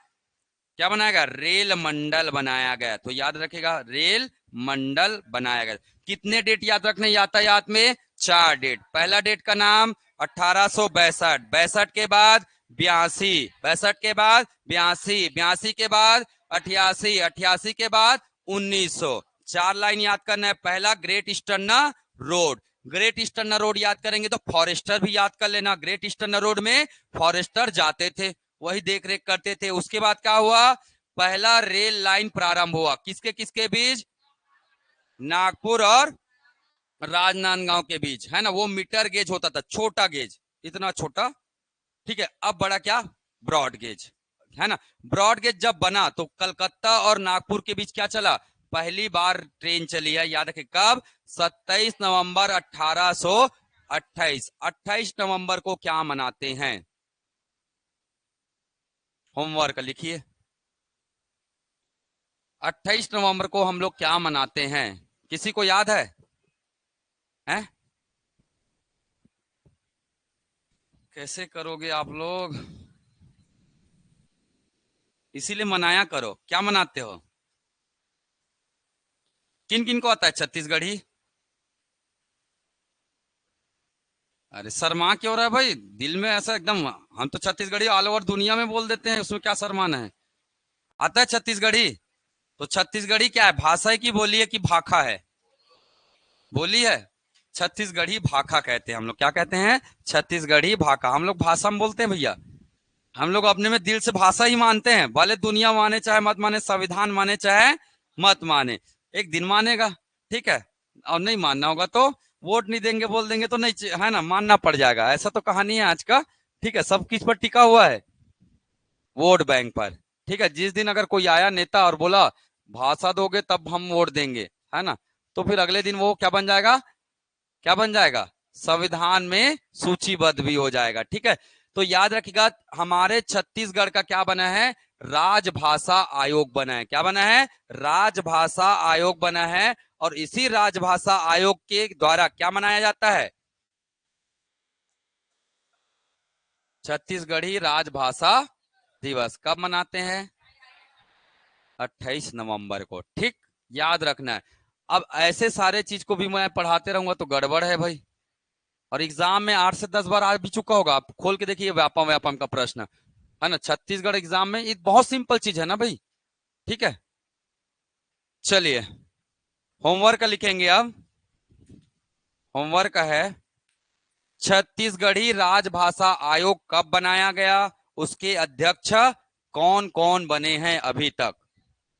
क्या बनाया गया? रेल मंडल बनाया गया। तो याद रखेगा, रेल मंडल बनाया गया। कितने डेट याद रखने यातायात में? 4 डेट। पहला डेट का नाम 1862, 62 के बाद 82, 62 के बाद 82, 82 के बाद 88, 88 के बाद 1900। 4 लाइन याद करना है। पहला great eastern road, great eastern road याद करेंगे तो फॉरेस्टर भी याद कर लेना। ग्रेट ईस्टर्न रोड में फॉरेस्टर जाते थे, वही देख रेख करते थे। उसके बाद क्या हुआ? पहला रेल लाइन प्रारंभ हुआ, किसके किसके बीच? नागपुर और राजनांदगांव के बीच, है ना। वो मीटर गेज होता था, छोटा गेज, इतना छोटा। ठीक है, अब बड़ा क्या? ब्रॉड गेज, है ना। ब्रॉड गेज जब बना तो कलकत्ता और नागपुर के बीच क्या चला? पहली बार ट्रेन चली है। याद रखें, कब? 27 नवंबर 1828। 28 नवंबर को क्या मनाते हैं? होमवर्क लिखिए, 28 नवंबर को हम लोग क्या मनाते हैं? किसी को याद है? हैं? कैसे करोगे आप लोग? इसीलिए मनाया करो। क्या मनाते हो? किन किन को आता है छत्तीसगढ़ी? अरे शर्मा क्यों रहा है भाई? दिल में ऐसा एकदम, हम तो छत्तीसगढ़ी ऑल ओवर दुनिया में बोल देते हैं, उसमें क्या शर्माना है? आता है छत्तीसगढ़ी? तो छत्तीसगढ़ी क्या है? भाषा की बोली है कि भाखा है? बोली है। छत्तीसगढ़ी भाखा कहते हैं हम लोग। क्या कहते हैं? छत्तीसगढ़ी भाखा। हम लोग भाषा में बोलते हैं भैया। हम लोग अपने में दिल से भाषा ही मानते हैं, भले दुनिया माने चाहे मत माने, संविधान माने चाहे मत माने, एक दिन मानेगा। ठीक है, और नहीं मानना होगा तो वोट नहीं देंगे, बोल देंगे तो नहीं, है ना, मानना पड़ जाएगा। ऐसा तो कहानी है आज का। ठीक है, सब किस पर टिका हुआ है? वोट बैंक पर। ठीक है, जिस दिन अगर कोई आया नेता और बोला भाषा दोगे तब हम वोट देंगे, है ना, तो फिर अगले दिन वो क्या बन जाएगा? क्या बन जाएगा? संविधान में सूचीबद्ध भी हो जाएगा। ठीक है, तो याद रखिएगा, हमारे छत्तीसगढ़ का क्या बना है? राजभाषा आयोग बना है। क्या बना है? राजभाषा आयोग बना है। और इसी राजभाषा आयोग के द्वारा क्या मनाया जाता है? छत्तीसगढ़ी राजभाषा दिवस। कब मनाते हैं? 28 नवंबर को। ठीक, याद रखना है। अब ऐसे सारे चीज को भी मैं पढ़ाते रहूंगा तो गड़बड़ है भाई। और एग्जाम में 8 से 10 बार आ भी चुका होगा, आप खोल के देखिए व्यापम व्यापम का प्रश्न है ना, छत्तीसगढ़ एग्जाम में। ये बहुत सिंपल चीज है ना भाई। ठीक है, चलिए होमवर्क लिखेंगे अब। होमवर्क है, छत्तीसगढ़ी राजभाषा आयोग कब बनाया गया, उसके अध्यक्ष कौन कौन बने हैं अभी तक।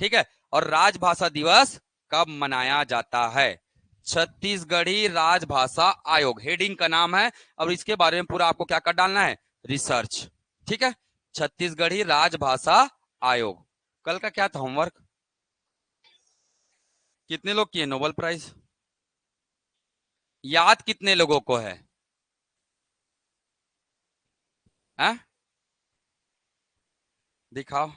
ठीक है, और राजभाषा दिवस कब मनाया जाता है। छत्तीसगढ़ी राजभाषा आयोग हेडिंग का नाम है। अब इसके बारे में पूरा आपको क्या कर डालना है? रिसर्च। ठीक है, छत्तीसगढ़ी राजभाषा आयोग। कल का क्या था होमवर्क? कितने लोग किए नोबेल प्राइज? याद कितने लोगों को है? आ? दिखाओ।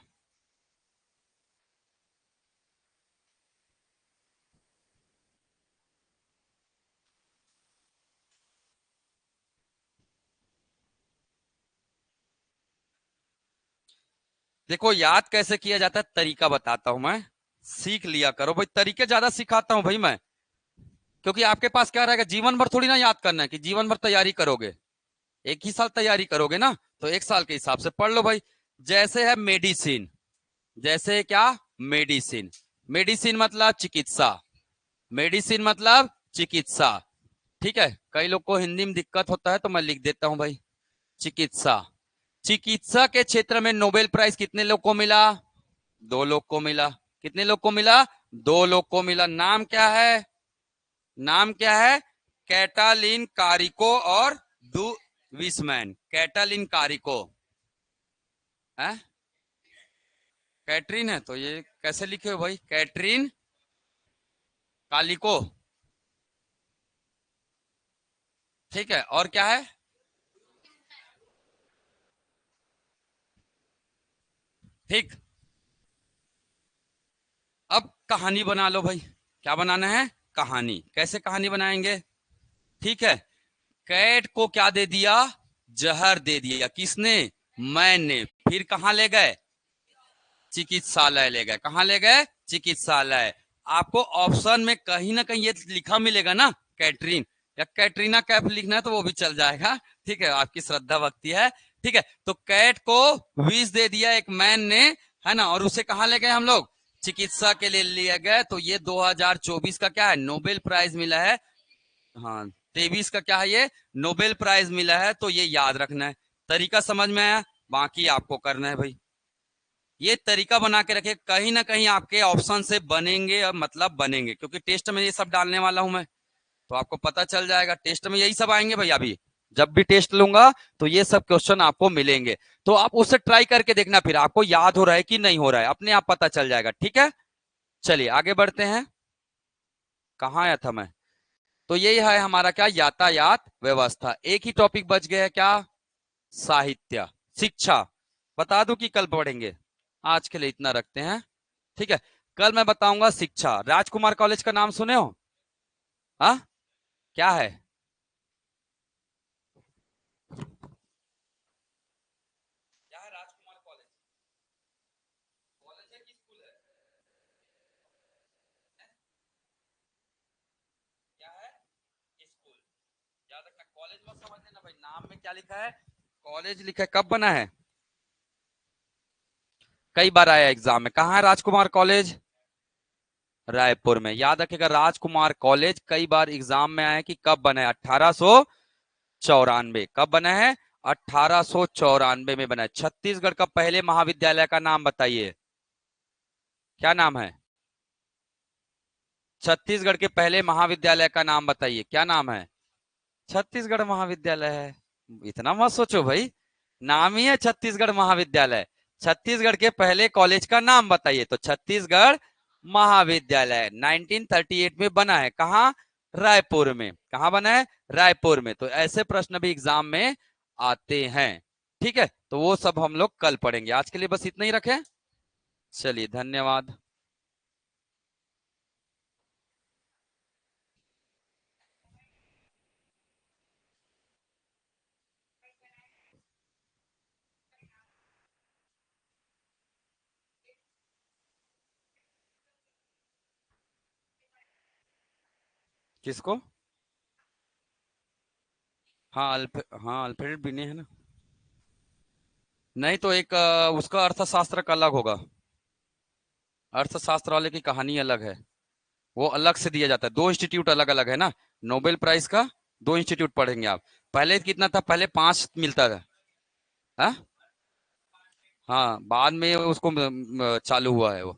देखो याद कैसे किया जाता है, तरीका बताता हूं मैं, सीख लिया करो भाई। तरीके ज्यादा सिखाता हूं भाई मैं, क्योंकि आपके पास क्या रहेगा, जीवन भर थोड़ी ना याद करना है कि जीवन भर तैयारी करोगे। एक ही साल तैयारी करोगे ना, तो एक साल के हिसाब से पढ़ लो भाई। जैसे है मेडिसिन, जैसे क्या? मेडिसिन। मेडिसिन मतलब चिकित्सा। मेडिसिन मतलब चिकित्सा। ठीक है, कई लोग को हिंदी में दिक्कत होता है तो मैं लिख देता हूं भाई, चिकित्सा। चिकित्सा के क्षेत्र में नोबेल प्राइज कितने लोग को मिला? 2 लोग को मिला। कितने लोग को मिला? 2 लोग को मिला। नाम क्या है? नाम क्या है? कैटालिन कारिको और डू विसमैन। कैटालिन कारिको है, कैटरीन है तो ये कैसे लिखे हो भाई? कैटरीन कालिको। ठीक है, और क्या है? ठीक, अब कहानी बना लो भाई। क्या बनाना है? कहानी। कैसे कहानी बनाएंगे? ठीक है, कैट को क्या दे दिया? जहर दे दिया। किसने? मैंने। फिर कहां ले गए? चिकित्सालय ले गए। कहां ले गए? चिकित्सालय। आपको ऑप्शन में कहीं ना कहीं ये लिखा मिलेगा ना, कैटरीन या कैटरीना कैफ लिखना है तो वो भी चल जाएगा। ठीक है, आपकी श्रद्धा भक्ति है। ठीक है, तो कैट को विष दे दिया एक मैन ने, है ना, और उसे कहां ले गए हम लोग? चिकित्सा के लिए लिए गए। तो ये 2024 का क्या है? नोबेल प्राइज मिला है। हाँ, 23 का क्या है? ये नोबेल प्राइज मिला है। तो ये याद रखना है। तरीका समझ में आया? बाकी आपको करना है भाई। ये तरीका बना के रखे, कहीं ना कहीं आपके ऑप्शन से बनेंगे, मतलब बनेंगे, क्योंकि टेस्ट में ये सब डालने वाला हूं मैं। तो आपको पता चल जाएगा, टेस्ट में यही सब आएंगे भाई। अभी जब भी टेस्ट लूंगा तो ये सब क्वेश्चन आपको मिलेंगे। तो आप उससे ट्राई करके देखना, फिर आपको याद हो रहा है कि नहीं हो रहा है, अपने आप पता चल जाएगा। ठीक है, चलिए आगे बढ़ते हैं। कहाँ आया था मैं? तो यही है हमारा क्या? यातायात व्यवस्था। एक ही टॉपिक बच गया है, क्या? साहित्य। शिक्षा बता दूं कि कल पढ़ेंगे? आज के लिए इतना रखते हैं। ठीक है, कल मैं बताऊंगा शिक्षा। राजकुमार कॉलेज का नाम सुने हो? हाँ, क्या है? क्या है राजकुमार कॉलेज? कॉलेज है कि स्कूल है? क्या है? स्कूल। याद रखना, कॉलेज मत समझ लेना भाई, नाम में क्या लिखा है? कॉलेज लिखा है। कब बना है? कई बार आया एग्जाम में। कहाँ है राजकुमार कॉलेज? रायपुर में। याद रखिएगा, राजकुमार कॉलेज कई बार एग्जाम में आया कि कब बना है? 1894। कब बना है? 1894 में बना है। छत्तीसगढ़ का पहले महाविद्यालय का नाम बताइए, क्या नाम है? छत्तीसगढ़ के पहले महाविद्यालय का नाम बताइए, क्या नाम है? छत्तीसगढ़ महाविद्यालय है। इतना मत सोचो भाई, नाम ही है छत्तीसगढ़ महाविद्यालय। छत्तीसगढ़ के पहले कॉलेज का नाम बताइए, तो छत्तीसगढ़ महाविद्यालय 1938 में बना है। कहाँ? रायपुर में। कहाँ बना है? रायपुर में। तो ऐसे प्रश्न भी एग्जाम में आते हैं। ठीक है, तो वो सब हम लोग कल पढ़ेंगे। आज के लिए बस इतना ही रखें। चलिए धन्यवाद। किसको? हाँ हाँ अल्फ्रेड बिने है ना। नहीं तो एक उसका अर्थशास्त्र का अलग होगा। अर्थशास्त्र वाले की कहानी अलग है। वो अलग से दिया जाता है, दो इंस्टीट्यूट अलग अलग है ना। नोबेल प्राइज का दो इंस्टीट्यूट पढ़ेंगे आप। पहले कितना था, पहले 5 मिलता था। हाँ। हाँ बाद में उसको चालू हुआ है वो।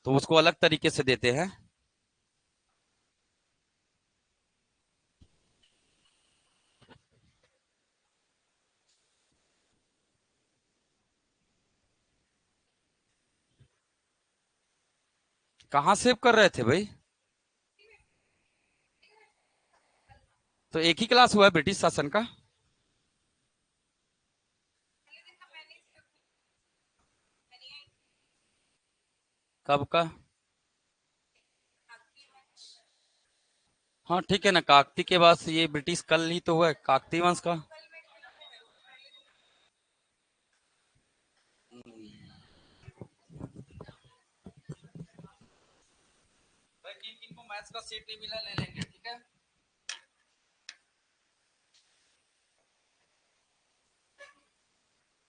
तो उसको अलग तरीके से देते हैं। कहाँ सेव कर रहे थे भाई? तो एक ही क्लास हुआ है ब्रिटिश शासन का। कब का? हाँ ठीक है ना, काकती के बाद से ये ब्रिटिश कल ही तो हुआ है, काकती वंश का। भाई किन किन को मैथ्स का सीट नहीं मिला ले लेंगे, ठीक है।